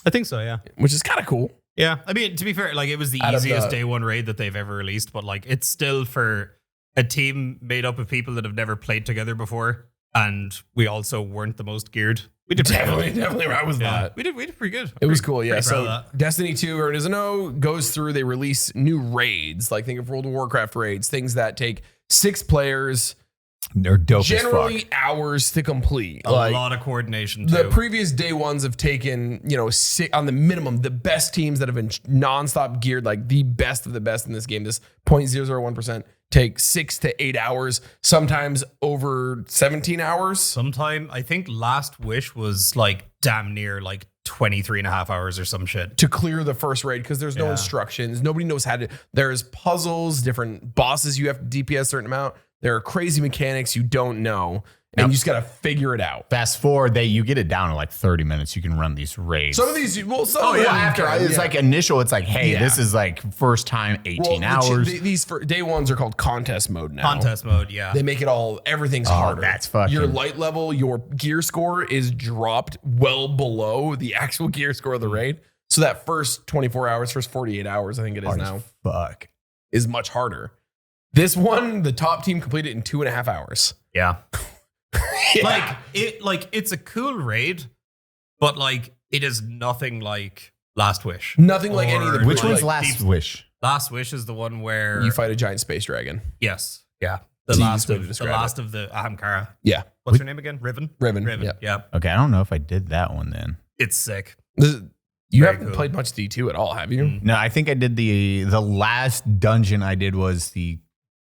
I think so, yeah. which is kind of cool. Yeah. I mean, to be fair, like it was the Out of easiest the- day one raid that they've ever released, but like it's still for a team made up of people that have never played together before. And we also weren't the most geared. We did pretty good. Definitely. I was Yeah. not. We did pretty good. It was cool, yeah. Pretty proud So of that. Destiny 2 or doesn't know goes through. They release new raids, like think of World of Warcraft raids, things that take 6 players, they're dope as generally fuck. hours to complete. A lot of coordination the too. previous day ones have taken, on the minimum, the best teams that have been nonstop geared, like the best of the best in this game. This 0.001% take 6 to 8 hours, sometimes over 17 hours. Sometime, I think Last Wish was like damn near like 23 and a half hours or some shit. To clear the first raid because there's no Yeah. instructions. Nobody knows how to. There's puzzles, different bosses you have to DPS a certain amount. There are crazy mechanics you don't know, and you just got to figure it out. Fast forward, you get it down in like 30 minutes. You can run these raids. Some of these, some of them after can, it's yeah. like initial, it's like, hey, Yeah. this is like first time 18 Well, hours. These for day ones are called contest mode now. Contest mode, yeah. They make it all, everything's harder. that's fucking- Your light level, your gear score is dropped well below the actual gear score of the raid. So that first 24 hours, first 48 hours, I think it is Hard as now, fuck. is much harder. This one, the top team completed in 2.5 hours. Yeah. Yeah. It's a cool raid, but like it is nothing like Last Wish. Nothing like any of the Or Which like one's Last Wish? Last Wish is the one where You fight a giant space dragon. yes, yeah. The The easiest last way of to the describe last of the Ahamkara. Yeah. What's her name again? Riven. Riven, yeah. Yeah. Okay, I don't know if I did that one then. It's sick. You Very haven't cool. played much D2 at all, have you? Mm. No, I think I did the last dungeon I did was the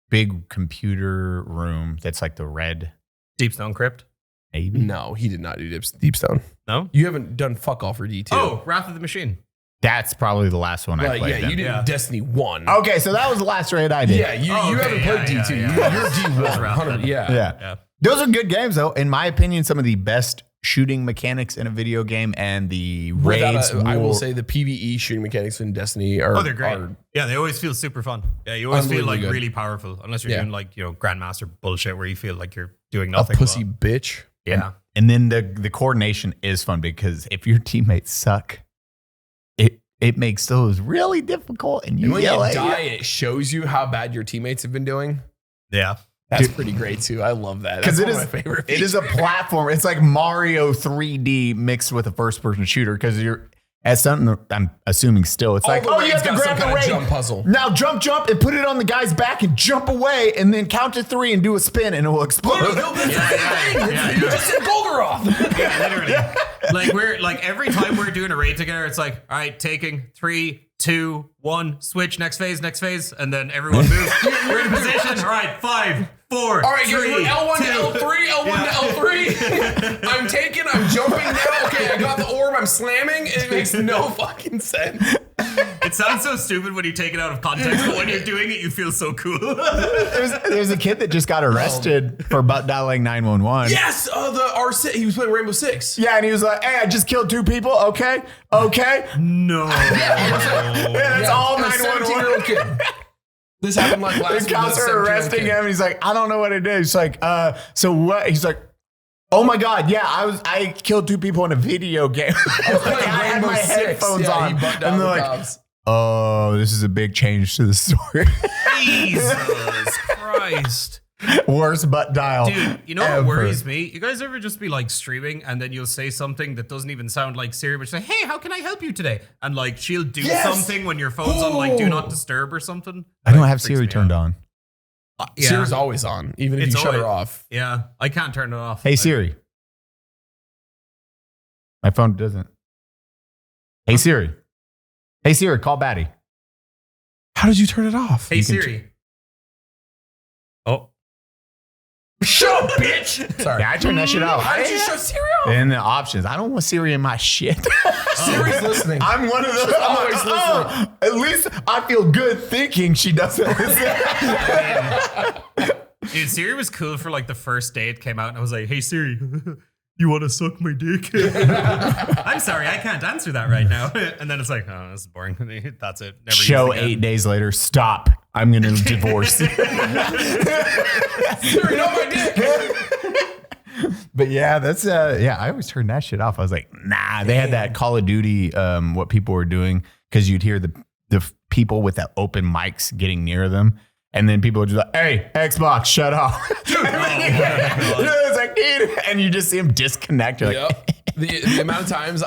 big computer room that's like the red. Deep Stone Crypt. Maybe. No, he did not do Deep Stone. No? You haven't done fuck all for D2. Oh, Wrath of the Machine. That's probably the last one I Right, played. yeah, then. you did Destiny 1. Okay, so that was the last raid I did. Yeah, you haven't played D2. You're D1. Wrath 100, then. yeah. Yeah. Those are good games, though. In my opinion, some of the best shooting mechanics in a video game, and the raids. I will say the PvE shooting mechanics in Destiny are. Oh, they're great. Yeah, they always feel super fun. Yeah, you always feel like Unbelievably good. really powerful, unless you're Yeah. doing like, Grandmaster bullshit where you feel like you're doing A nothing. pussy well. bitch. Yeah. And then the coordination is fun because if your teammates suck, it makes those really difficult, and And you when you yell at die, it shows you how bad your teammates have been doing. Yeah. That's pretty great too. I love that. because That's it one is of my favorite. it is a platform. It's like Mario 3D mixed with a first person shooter because you're at something. I'm assuming still. It's like, the you have raids to got grab some the kind of raid. jump puzzle. Now jump and put it on the guy's back and jump away and then count to 3 and do a spin and it will explode. You just said Golgoroth. Yeah, literally. Like every time we're doing a raid together, it's like, all right, taking 3, 2, 1, switch, next phase, and then everyone moves. We're in position. All right, 5, 4. All right, 3, you're L1 2. to L3, L1 to L3. I'm taking, I'm jumping now. Okay, I got the orb, I'm slamming. It makes no fucking sense. It sounds so stupid when you take it out of context, but when you're doing it, you feel so cool. There's a kid that just got arrested for butt dialing 911. Yes, the R6. He was playing Rainbow Six. Yeah, and he was like, "Hey, I just killed 2 people. Okay." No. Yeah, that's all a 911. 17-year-old kid. This happened like last The week. cops are arresting him. And he's like, "I don't know what it is." He's like, so what? He's like, "Oh my God, yeah, I killed 2 people in a video game." I had Rainbow my Six. headphones Yeah, on, he butt and dialed they're the like, cops. "Oh, this is a big change to the story." Jesus Christ. Worst butt dial. Dude, you know ever. what worries me? You guys ever just be like streaming and then you'll say something that doesn't even sound like Siri, but say, "Hey, how can I help you today?" And like she'll do something when your phone's on like do not disturb or something. I don't Like, have freaks Siri me turned out. on. Yeah. Siri's always on, even if It's you shut her always- off. Yeah, I can't turn it off. Hey Siri. My phone doesn't. Hey Siri. Hey Siri, call Baddie. How did you turn it off? Hey Siri. Oh. Shut up, bitch. Sorry. Yeah, I turned that shit off. How did you shut Siri off? In the options. I don't want Siri in my shit. Siri's listening. I'm one of those. always listening. At least I feel good thinking she doesn't listen. Dude, Siri was cool for like the first day it came out, and I was like, "Hey Siri, you want to suck my dick?" I'm sorry, I can't answer that right now. And then it's like, "Oh, this is boring." That's it. Never Show used again. 8 days later. Stop. I'm going to divorce you. Siri, not my dick. But yeah, that's I always turned that shit off. I was like, nah. They had that Call of Duty, what people were doing, because you'd hear the people with the open mics getting near them. And then people would just like, "Hey, Xbox, shut off." It's like, dude, and you just see them disconnect. You're like, Yep. The amount of times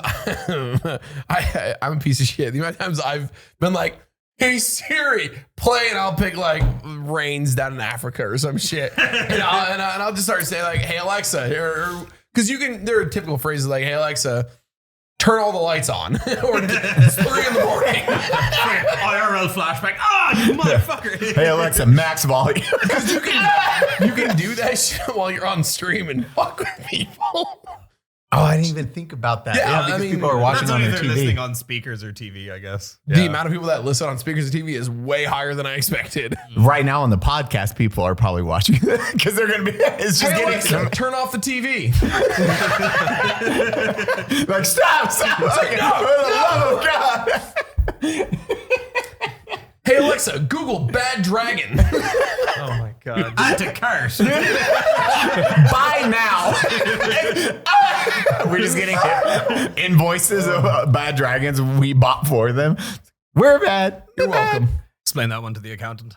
I'm a piece of shit. The amount of times I've been like, "Hey Siri, play," and I'll pick like rains down in Africa or some shit, and I'll just start saying like, "Hey Alexa," because there are typical phrases like, "Hey Alexa, turn all the lights on," or "It's 3 in the morning." IRL flashback. Ah, you motherfucker. "Hey, Alexa, max volume." Because you can do that shit while you're on stream and fuck with people. Oh, I didn't even think about that. Yeah, Because I mean, people are watching That's on only their if they're listening TV. on speakers or TV, I guess. The amount of people that listen on speakers of TV is way higher than I expected. Right now on the podcast, people are probably watching because they're going to be, it's just Hey, getting Alexa, turn off the TV. like, stop. Like, no, for the love of God. Hey Alexa, Google Bad Dragon. Oh my God. Add to cart. Buy now. We're just getting invoices of Bad Dragons we bought for them. We're bad. You're welcome. Explain that one to the accountant.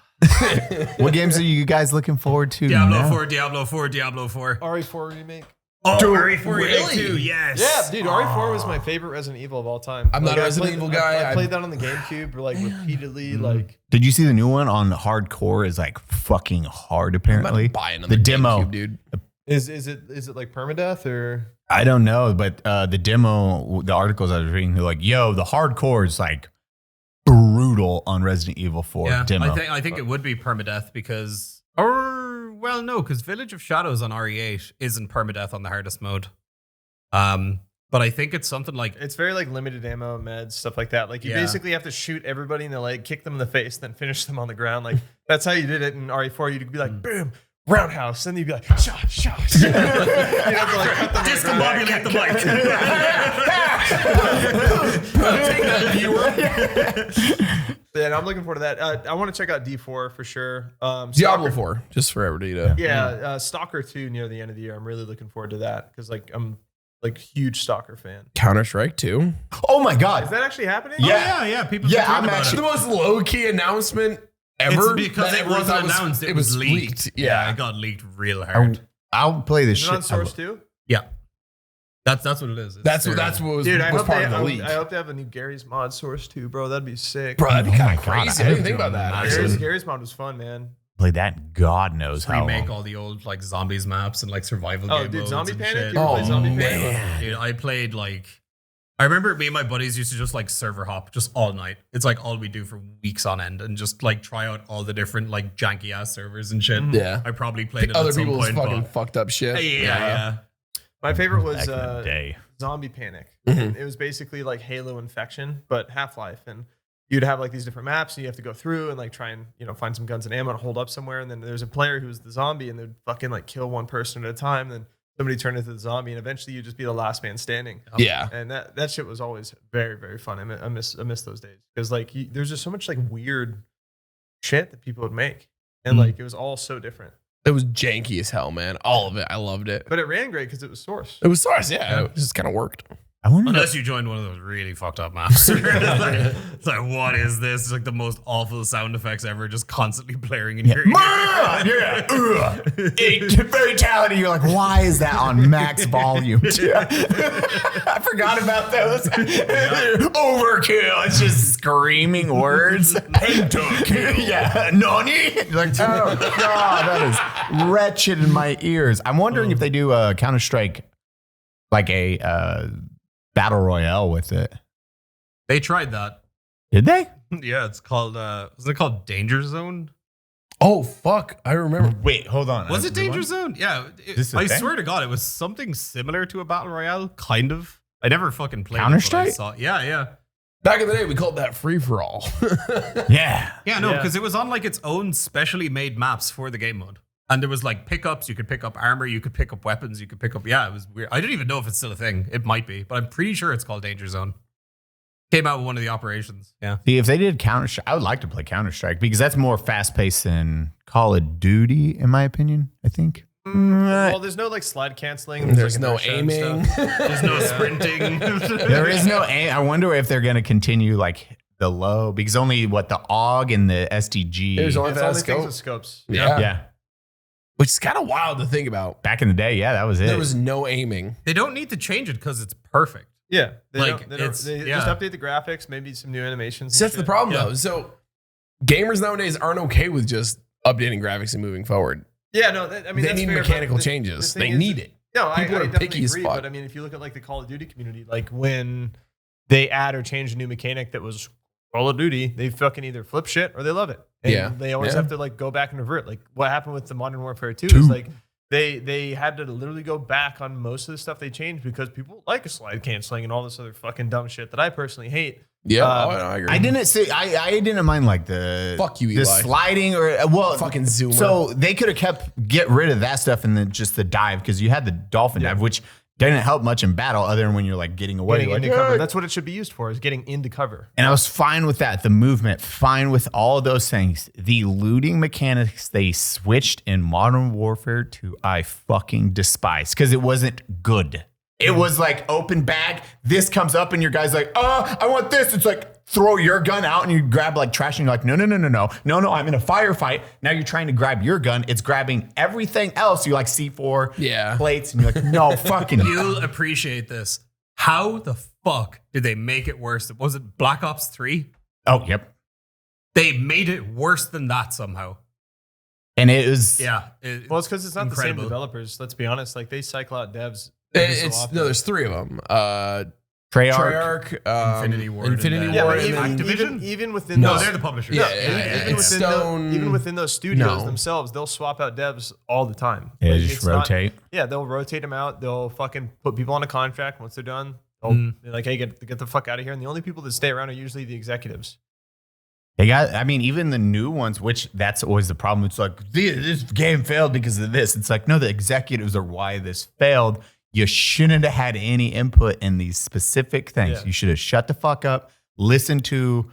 What games are you guys looking forward to? Diablo now? 4, Diablo 4, Diablo 4. RE4 remake. Oh, Dude, RE4 really? Remake 2, yes. Yeah, dude, RE4 was my favorite Resident Evil of all time. I'm not a I Resident played- Evil guy. I played that on the GameCube, like repeatedly. Like, Did you see the new one on hardcore? Is like fucking hard. I'm Apparently, not buying the demo. GameCube, dude. is it like permadeath or? I don't know, but the demo, the articles I was reading, they're like, "Yo, the hardcore is like brutal on Resident Evil 4 Yeah, demo." I think it would be permadeath because Or, well, no, because Village of Shadows on RE8 isn't permadeath on the hardest mode. But I think it's something like... It's very like limited ammo, meds, stuff like that. Like you basically have to shoot everybody in the leg, kick them in the face, then finish them on the ground. Like that's how you did it in RE4. You'd be like, boom, roundhouse. And then you'd be like, shot. You'd have to like cut them discombobulate the bike. Take that, viewer. Yeah, I'm looking forward to that. I want to check out D4 for sure. Diablo 4, just for everybody to... Yeah, Stalker 2 near the end of the year. I'm really looking forward to that because like I'm like huge Stalker fan. Counter-Strike 2. Oh my God. Is that actually happening? Yeah. People I'm actually the most low-key announcement ever. It's because it wasn't announced. It was leaked. Yeah, it got leaked real hard. I'll play this Is shit. it on Source 2? Yeah. That's what it is. That's what was, Dude, was part of the leak. I hope they have a new Gary's Mod Source 2, bro. That'd be sick. Bro, that'd be kind of God, crazy. I didn't think about that. Gary's Mod was fun, man. Play that. God knows how. Remake long. all the old like zombies maps and like survival Oh, game dude, modes Zombie and Panic? shit. You ever play Zombie man. Panic? Dude, I played like... I remember me and my buddies used to just like server hop just all night. It's like all we do for weeks on end and just like try out all the different like janky ass servers and shit. Yeah. I probably played it Other at some people's point. fucking but- fucked up shit. Yeah. My favorite was Back in the day. Zombie Panic. Mhm. It was basically like Halo Infection, but Half-Life. And you'd have like these different maps and you have to go through and like try and, find some guns and ammo and hold up somewhere. And then there's a player who was the zombie and they'd fucking like kill one person at a time. Then somebody turned into the zombie and eventually you'd just be the last man standing. Yeah. And that shit was always very, very fun. I miss those days because like there's just so much like weird shit that people would make. And like it was all so different. It was janky as hell, man. All of it. I loved it. But it ran great because it was Source. It was Source, yeah. It just kind of worked. I wonder. Unless you joined one of those really fucked up maps. It's like, what is this? It's like the most awful sound effects ever, just constantly blaring in your ear. Fatality. You're like, why is that on max volume? I forgot about those. Overkill. It's just screaming words. Yeah. Nani? You're like, oh God, that is wretched in my ears. I'm wondering if they do a Counter-Strike, like a battle royale with it. They tried that. Did they? Yeah, it's called, was it called Danger Zone? Oh, fuck. I remember. Wait, hold on. Was it Danger Zone? Yeah. This a I thing? swear to God, it was something similar to a battle royale, kind of. I never fucking played Counter-Strike? it, but I saw it. Yeah. Back in the day, we called that free-for-all. Yeah. Yeah, no, Yeah. because it was on like its own specially made maps for the game mode. And there was like pickups, you could pick up armor, you could pick up weapons, you could pick up... Yeah, it was weird. I don't even know if it's still a thing. It might be, but I'm pretty sure it's called Danger Zone. Came out with one of the operations. Yeah. See, if they did Counter-Strike, I would like to play Counter-Strike because that's more fast-paced than Call of Duty, in my opinion, I think. Well, there's no like slide canceling. There's like, no inertia and aiming. stuff. There's no sprinting. There is no aim. I wonder if they're going to continue like the low because only what the AUG and the SDG. There's only It's that only things scope. with scopes. Yeah. Yeah. Which is kind of wild to think about. Back in the day, yeah, that was it. There was no aiming. They don't need to change it because it's perfect. Yeah, they Like, don't, it's- they yeah. just update the graphics, maybe some new animations. See, and that's the shit. problem, Yeah. though. So gamers nowadays aren't okay with just updating graphics and moving forward. Yeah, no, I mean They that's need fair, mechanical but the changes. thing They is- need it. No, People I are definitely picky as agree. fuck. But I mean, if you look at like the Call of Duty community, like when they add or change a new mechanic that was Call of Duty, they fucking either flip shit or they love it. And Yeah. they always Yeah. have to like go back and revert. Like what happened with the Modern Warfare 2 is like they had to literally go back on most of the stuff they changed because people like a slide canceling and all this other fucking dumb shit that I personally hate. Yeah, I I agree. I didn't say I didn't mind like the Fuck you, the Eli. sliding or well Fucking zoomer. So they could have get rid of that stuff and then just the dive because you had the dolphin dive, which didn't help much in battle other than when you're like getting away. Getting You're into like, cover. "Yeah." That's what it should be used for, is getting into cover. And I was fine with that. The movement, fine with all of those things. The looting mechanics they switched in Modern Warfare 2, I fucking despise because it wasn't good. It was like open bag. This comes up and your guy's like, I want this. It's like throw your gun out and you grab like trash and you're like, no, I'm in a firefight. Now you're trying to grab your gun. It's grabbing everything else. You like C4 plates and you're like, no, fucking. You'll appreciate this. How the fuck did they make it worse? Was it Black Ops 3? Oh, yep. They made it worse than that somehow. And it was. Yeah. Well, it's because it's not incredible. the same developers. Let's be honest. Like they cycle out devs. every so often. There's three of them. Treyarch, Infinity Ward, Infinity and Ward, but and then even within No, those, they're the publishers. even within those studios themselves, they'll swap out devs all the time. Yeah, Like, just it's not- rotate. they'll rotate them out. They'll fucking put people on a contract. Once they're done, they're like, hey, get the fuck out of here. And the only people that stay around are usually the executives. They got, I mean, even the new ones, which that's always the problem. It's like, this game failed because of this. It's like, no, the executives are why this failed. You shouldn't have had any input in these specific things. Yeah. You should have shut the fuck up, listen to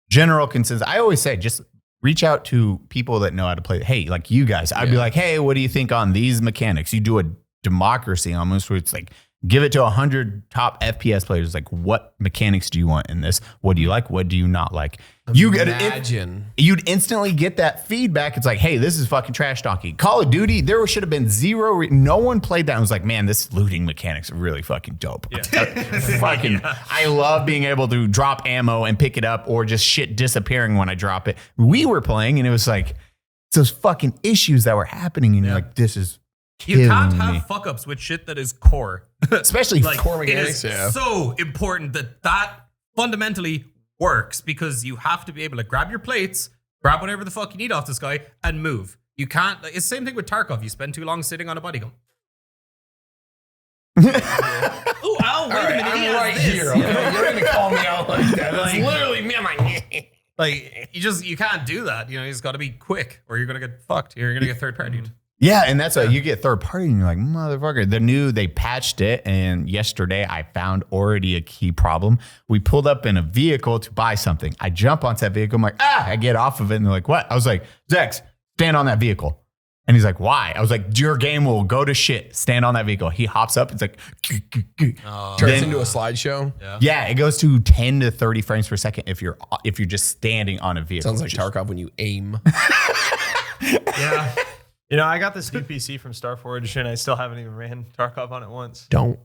general consensus. I always say, just reach out to people that know how to play. Hey, like you guys, I'd be like, hey, what do you think on these mechanics? You do a democracy almost where it's like, give it to 100 top FPS players. Like, what mechanics do you want in this? What do you like? What do you not like? You'd instantly get that feedback. It's like, hey, this is fucking trash talking. Call of Duty, there should have been zero. No one played that and was like, man, this looting mechanics are really fucking dope. I love being able to drop ammo and pick it up or just shit disappearing when I drop it. We were playing and it was like, it's those fucking issues that were happening. And you're like, this is You can't killing me. have fuck ups with shit that is core. Especially like, core it mechanics, is so important that fundamentally works because you have to be able to grab your plates, grab whatever the fuck you need off this guy, and move. You can't. It's the same thing with Tarkov. You spend too long sitting on a body gun. Oh, ow! Wait a minute. I'm he has right this. here. Okay? You're gonna call me out like that. That's literally me. I'm like, Like you can't do that. You know, you just got to be quick, or you're gonna get fucked. You're gonna get third partied. Yeah, and that's why you get third party and you're like, motherfucker. They patched it, and yesterday I found already a key problem. We pulled up in a vehicle to buy something. I jump onto that vehicle. I'm like, I get off of it. And they're like, what? I was like, Zex, stand on that vehicle. And he's like, why? I was like, your game will go to shit. Stand on that vehicle. He hops up. It's like, turns into a slideshow. yeah, it goes to 10 to 30 frames per second if you're just standing on a vehicle. Sounds like Tarkov when you aim. Yeah. You know, I got this VPC from Starforge and I still haven't even ran Tarkov on it once. Don't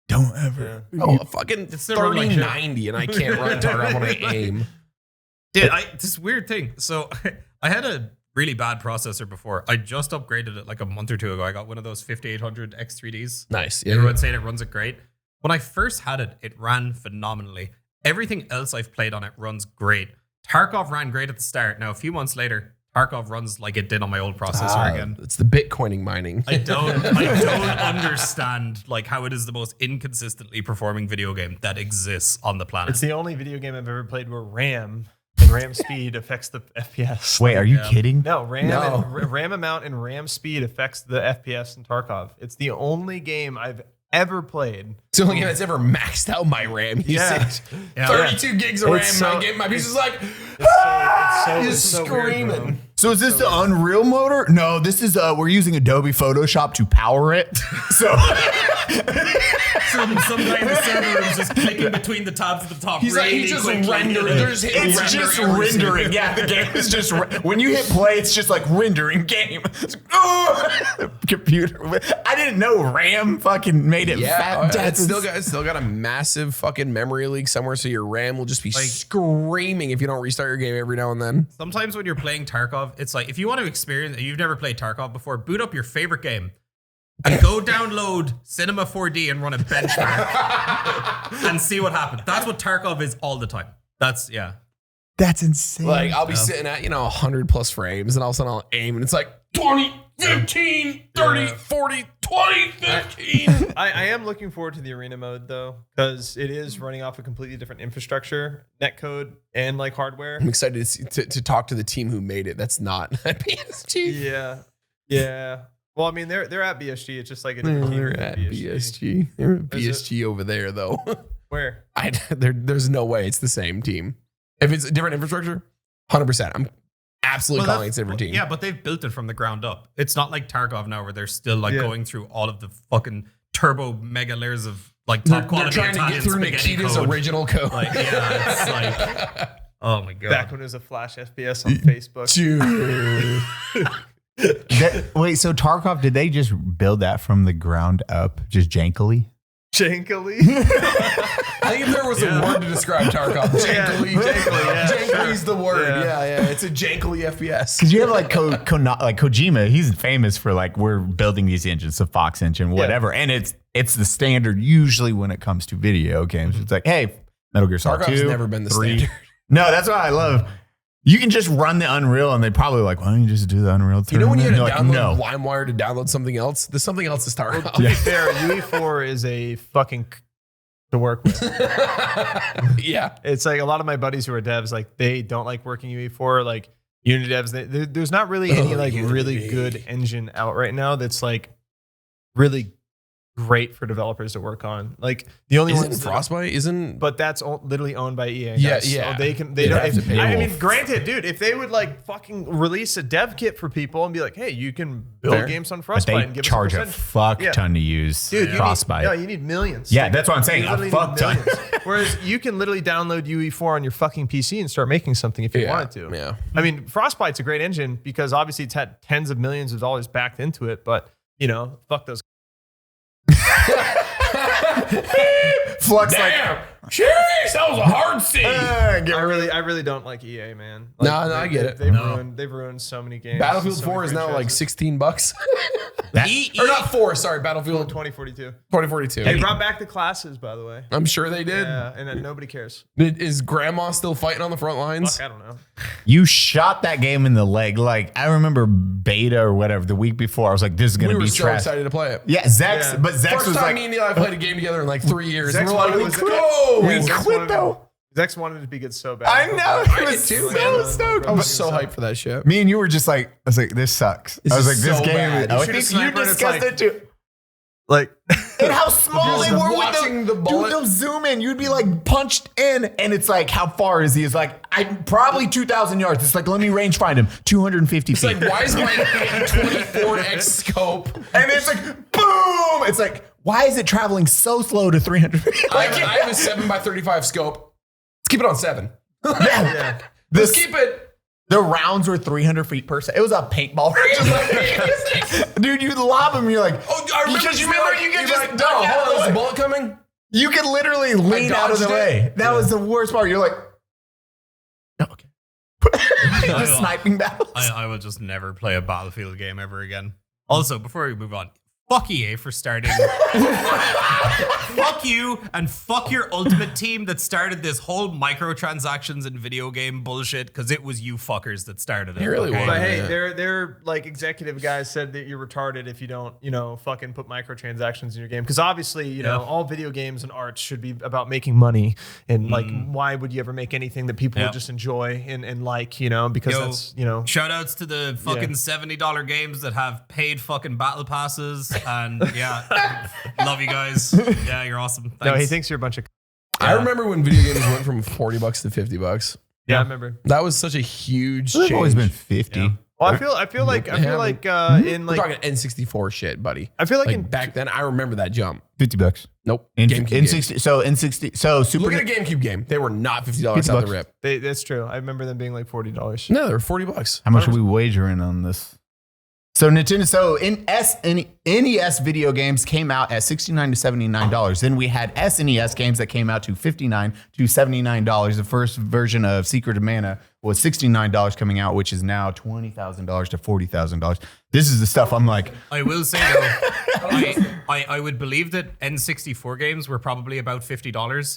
ever. Oh, fucking It's never like 3090 and I can't run Tarkov when I aim. Dude, this weird thing. So I had a really bad processor before. I just upgraded it like a month or two ago. I got one of those 5800 X3Ds. Nice. Yeah. Everyone's saying it runs it great. When I first had it, it ran phenomenally. Everything else I've played on it runs great. Tarkov ran great at the start. Now, a few months later, Tarkov runs like it did on my old processor again. It's the Bitcoining mining. I don't understand like how it is the most inconsistently performing video game that exists on the planet. It's the only video game I've ever played where RAM and RAM speed affects the FPS. Wait, are you kidding? No, RAM No. And RAM amount and RAM speed affects the FPS in Tarkov. It's the only game I've ever played. It's the only game that's ever maxed out my RAM usage. Yeah. 32 gigs of RAM. It's so- my piece is like, It's so weird, bro. screaming. So is this the Unreal motor? No, this is we're using Adobe Photoshop to power it. So some guy in the server room is just clicking between the tabs at the top. He's like, really he's just quickly. rendering. They're just hitting it's render just every single- rendering. Yeah, the game is just when you hit play, it's just like rendering game. It's like, oh, computer. I didn't know RAM fucking made it fat. It's still got a massive fucking memory leak somewhere, so your RAM will just be screaming if you don't restart your game every now and then. Sometimes when you're playing Tarkov, it's like if you want to experience, you've never played Tarkov before, boot up your favorite game and go download Cinema 4D and run a benchmark and see what happens. That's what Tarkov is all the time. That's insane. Like I'll be sitting at 100 plus frames, and all of a sudden I'll aim, and it's like 20, 15, 30, 40, 20, 15. I am looking forward to the arena mode though, because it is running off a completely different infrastructure, netcode, and like hardware. I'm excited to talk to the team who made it. That's not at PSG. Yeah. Well, I mean, they're at BSG. It's just like a different team. They're at BSG. They're at BSG over there though. Where? There's no way it's the same team. If it's a different infrastructure, 100%. I'm absolutely calling it's a different team. Yeah, but they've built it from the ground up. It's not like Tarkov now where they're still like going through all of the fucking turbo mega layers of like top quality They're trying Italian to get through spaghetti Nikita's code. original code. Like, yeah, it's like, oh my god. Back when it was a Flash FPS on Facebook. Dude. Wait, so Tarkov, did they just build that from the ground up, just jankily? Jankily. I think if there was a word to describe Tarkov, jankily. Jankily's the word. Yeah. It's a jankily FPS. Because you have like Kojima, he's famous for like, we're building these engines, the Fox engine, whatever. And it's the standard usually when it comes to video games. It's like, hey, Metal Gear Solid 2, Tarkov's never been the 3. standard. No, that's what I love. You can just run the Unreal, and they probably like, why don't you just do the Unreal? You know when you had to like, download LimeWire to download something else? There's something else to Tarkov. To be fair, UE4 is a fucking to work with. Yeah. It's like a lot of my buddies who are devs, like they don't like working UE4. Like Unity devs, there's not really any like really good engine out right now that's like really great for developers to work on. Like the only Isn't ones Frostbite isn't, but that's literally owned by EA. Yeah, So yeah. they can. They They don't. have to pay I Wolf. mean, granted, dude, if they would like fucking release a dev kit for people and be like, hey, you can build Fair. games on But Frostbite they and give charge us a percentage. fuck Yeah. ton to use Dude, Frostbite. you need millions. Yeah, that's what I'm saying, You a literally fuck need ton. millions. Whereas you can literally download UE4 on your fucking PC and start making something if you wanted to. Yeah. I mean, Frostbite's a great engine because obviously it's had tens of millions of dollars backed into it, but you know, fuck those. Flux Damn. Jeez, that was a hard scene. I really don't like EA, man. Like, I get it. They've ruined so many games. Battlefield so 4 many is now like franchises. $16. like Or not 4, sorry, Battlefield 2042. 2042. They brought back the classes, by the way. I'm sure they did. Yeah, and then nobody cares. Is Grandma still fighting on the front lines? Fuck, I don't know. you shot that game in the leg. Like I remember beta or whatever the week before. I was like, this is We gonna were be so trash. excited to play it. Yeah, Zex, Yeah. but Zex First was time like, me and Eli played a game together in like 3 years. Zex And we're like, wanted- let's was- go. we Zex quit wanted- though. Zex wanted it to be good so bad. I know. He was too, so man. stoked. I was so hyped for that shit. Me and you were just like, I was like, this sucks. This I was is like, this so game. bad. I You think should've you sniped, it's discussed like- it too. Like, And how small they Just were watching with the bullet. Dude, they'll zoom in. You'd be like punched in, and it's like, how far is he? It's like, I'm probably 2,000 yards. It's like, let me range find him. 250 It's feet. like, why is my 24x scope? And it's like, boom. It's like, why is it traveling so slow to 300 feet? I have a 7x35 scope. Let's keep it on 7. yeah. Let's keep it. The rounds were 300 feet per second. It was a paintball. Dude, you lob them. You're like, Oh, I remember because you being remember like, you could you're just like, duck no, out hold of on, the there's a way. bullet coming. You could literally lean out of the dodged it. way. That was the worst part. You're like, oh, okay. Just sniping battles. I will just never play a Battlefield game ever again. Also, before we move on, fuck EA for starting. Fuck you and fuck your Ultimate Team that started this whole microtransactions and video game bullshit because it was you fuckers that started it. It really was. but hey, Yeah. they're like executive guys said that you're retarded if you don't, you know, fucking put microtransactions in your game. Because obviously, you know, all video games and arts should be about making money. And like, why would you ever make anything that people Yeah. would just enjoy and like, you know, because that's, you know. Shout outs to the fucking $70 games that have paid fucking battle passes. And yeah, love you guys. Yeah, you're awesome. Thanks. No, he thinks you're a bunch of. I remember when video games went from $40 to $50. Yeah, I remember. That was such a huge It's change. always been 50. Yeah. Well, I feel like in We're like talking N64 shit, buddy. I feel like Like in back then, I remember that jump. $50. Nope. In GameCube game. N60. So N60. So Super. Look at a GameCube game. They were not $50 out the rip. that's true. I remember them being like $40. No, they were $40. How much are we wagering on this? So Nintendo, so NES video games came out at $69 to $79. Then we had SNES games that came out to $59 to $79. The first version of Secret of Mana was $69 coming out, which is now $20,000 to $40,000. This is the stuff I'm like, I will say though, I would believe that N64 games were probably about $50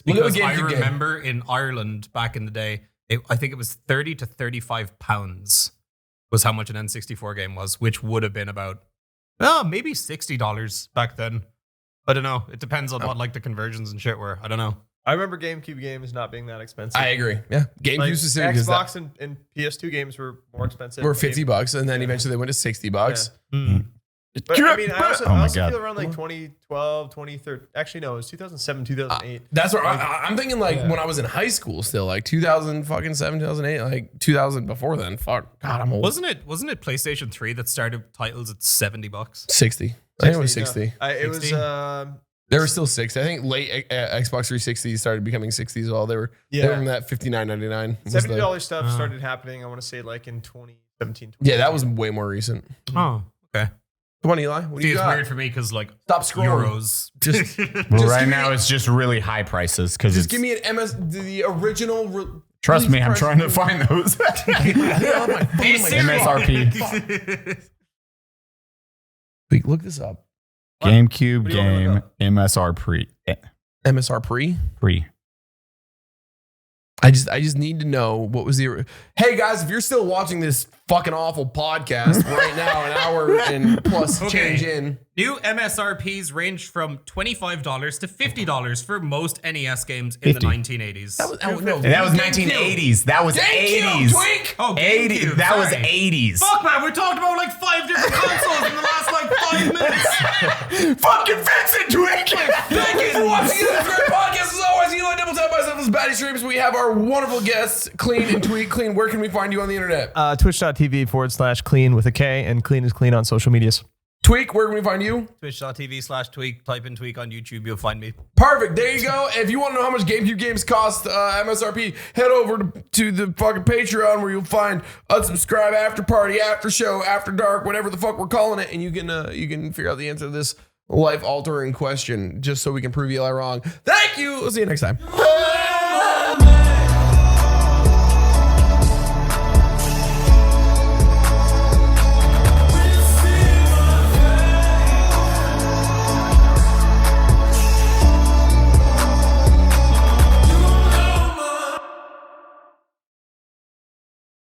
Look at because the I GameCube game. remember in Ireland back in the day, I think it was 30 to 35 pounds was how much an N64 game was, which would have been about maybe $60 back then. I don't know. It depends on what like the conversions and shit were. I don't know. I remember GameCube games not being that expensive. I agree. Yeah. GameCube like, specific is Xbox and PS2 games were more expensive. were $50, and then eventually they went to $60. But I mean, I also, Oh my I also God. feel around like 2012, 2013. Actually, no, it was 2007, 2008. That's what I'm thinking. Like when I was in high school, still like 2007, 2008, like 2000 before then. Fuck, God, I'm old. Wasn't it PlayStation 3 that started titles at $70? 60. I think it was 60. It was 60? They were still 60. I think late Xbox 360 started becoming 60 as well. They were from that $59.99. $70 stuff started happening. I want to say like in 2017. Yeah, that was way more recent. Oh, okay. Come on, Eli. What do See, you it's got? weird for me because like Stop scrolling. euros. Just Well, give me- now it's just really high prices because Just give me an the original. Trust me, I'm price. trying to find those. MSRP. Wait, look this up. GameCube What do you wanna game look MSRP. MSR pre. Free. I just need to know what was the. Hey guys, if you're still watching this fucking awful podcast right now, an hour and plus Okay. change in. New MSRPs range from $25 to $50 for most NES games in 50. the 1980s. No, That was 1980s. That was GameCube, 80s. Twink. Oh, 80s. GameCube, That was sorry. 80s. Fuck, man, we talked about like 5 different consoles in the last like 5 minutes. Fucking Vincent Twink. Thank you for watching this great podcast. As always, Eli Double Tap, myself is Baddie Streams. We have our wonderful guests, Klean and Tweak. Klean, where can we find you on the internet? Twitch.tv/Klean with a K, and Klean is Klean on social medias. Tweak, where can we find you? Twitch.tv/tweak. Type in tweak on YouTube, you'll find me. Perfect. There you go. If you want to know how much GameCube games cost MSRP, head over to the fucking Patreon where you'll find Unsubscribe, After Party, After Show, After Dark, whatever the fuck we're calling it, and you can figure out the answer to this life-altering question just so we can prove Eli wrong. Thank you. We'll see you next time.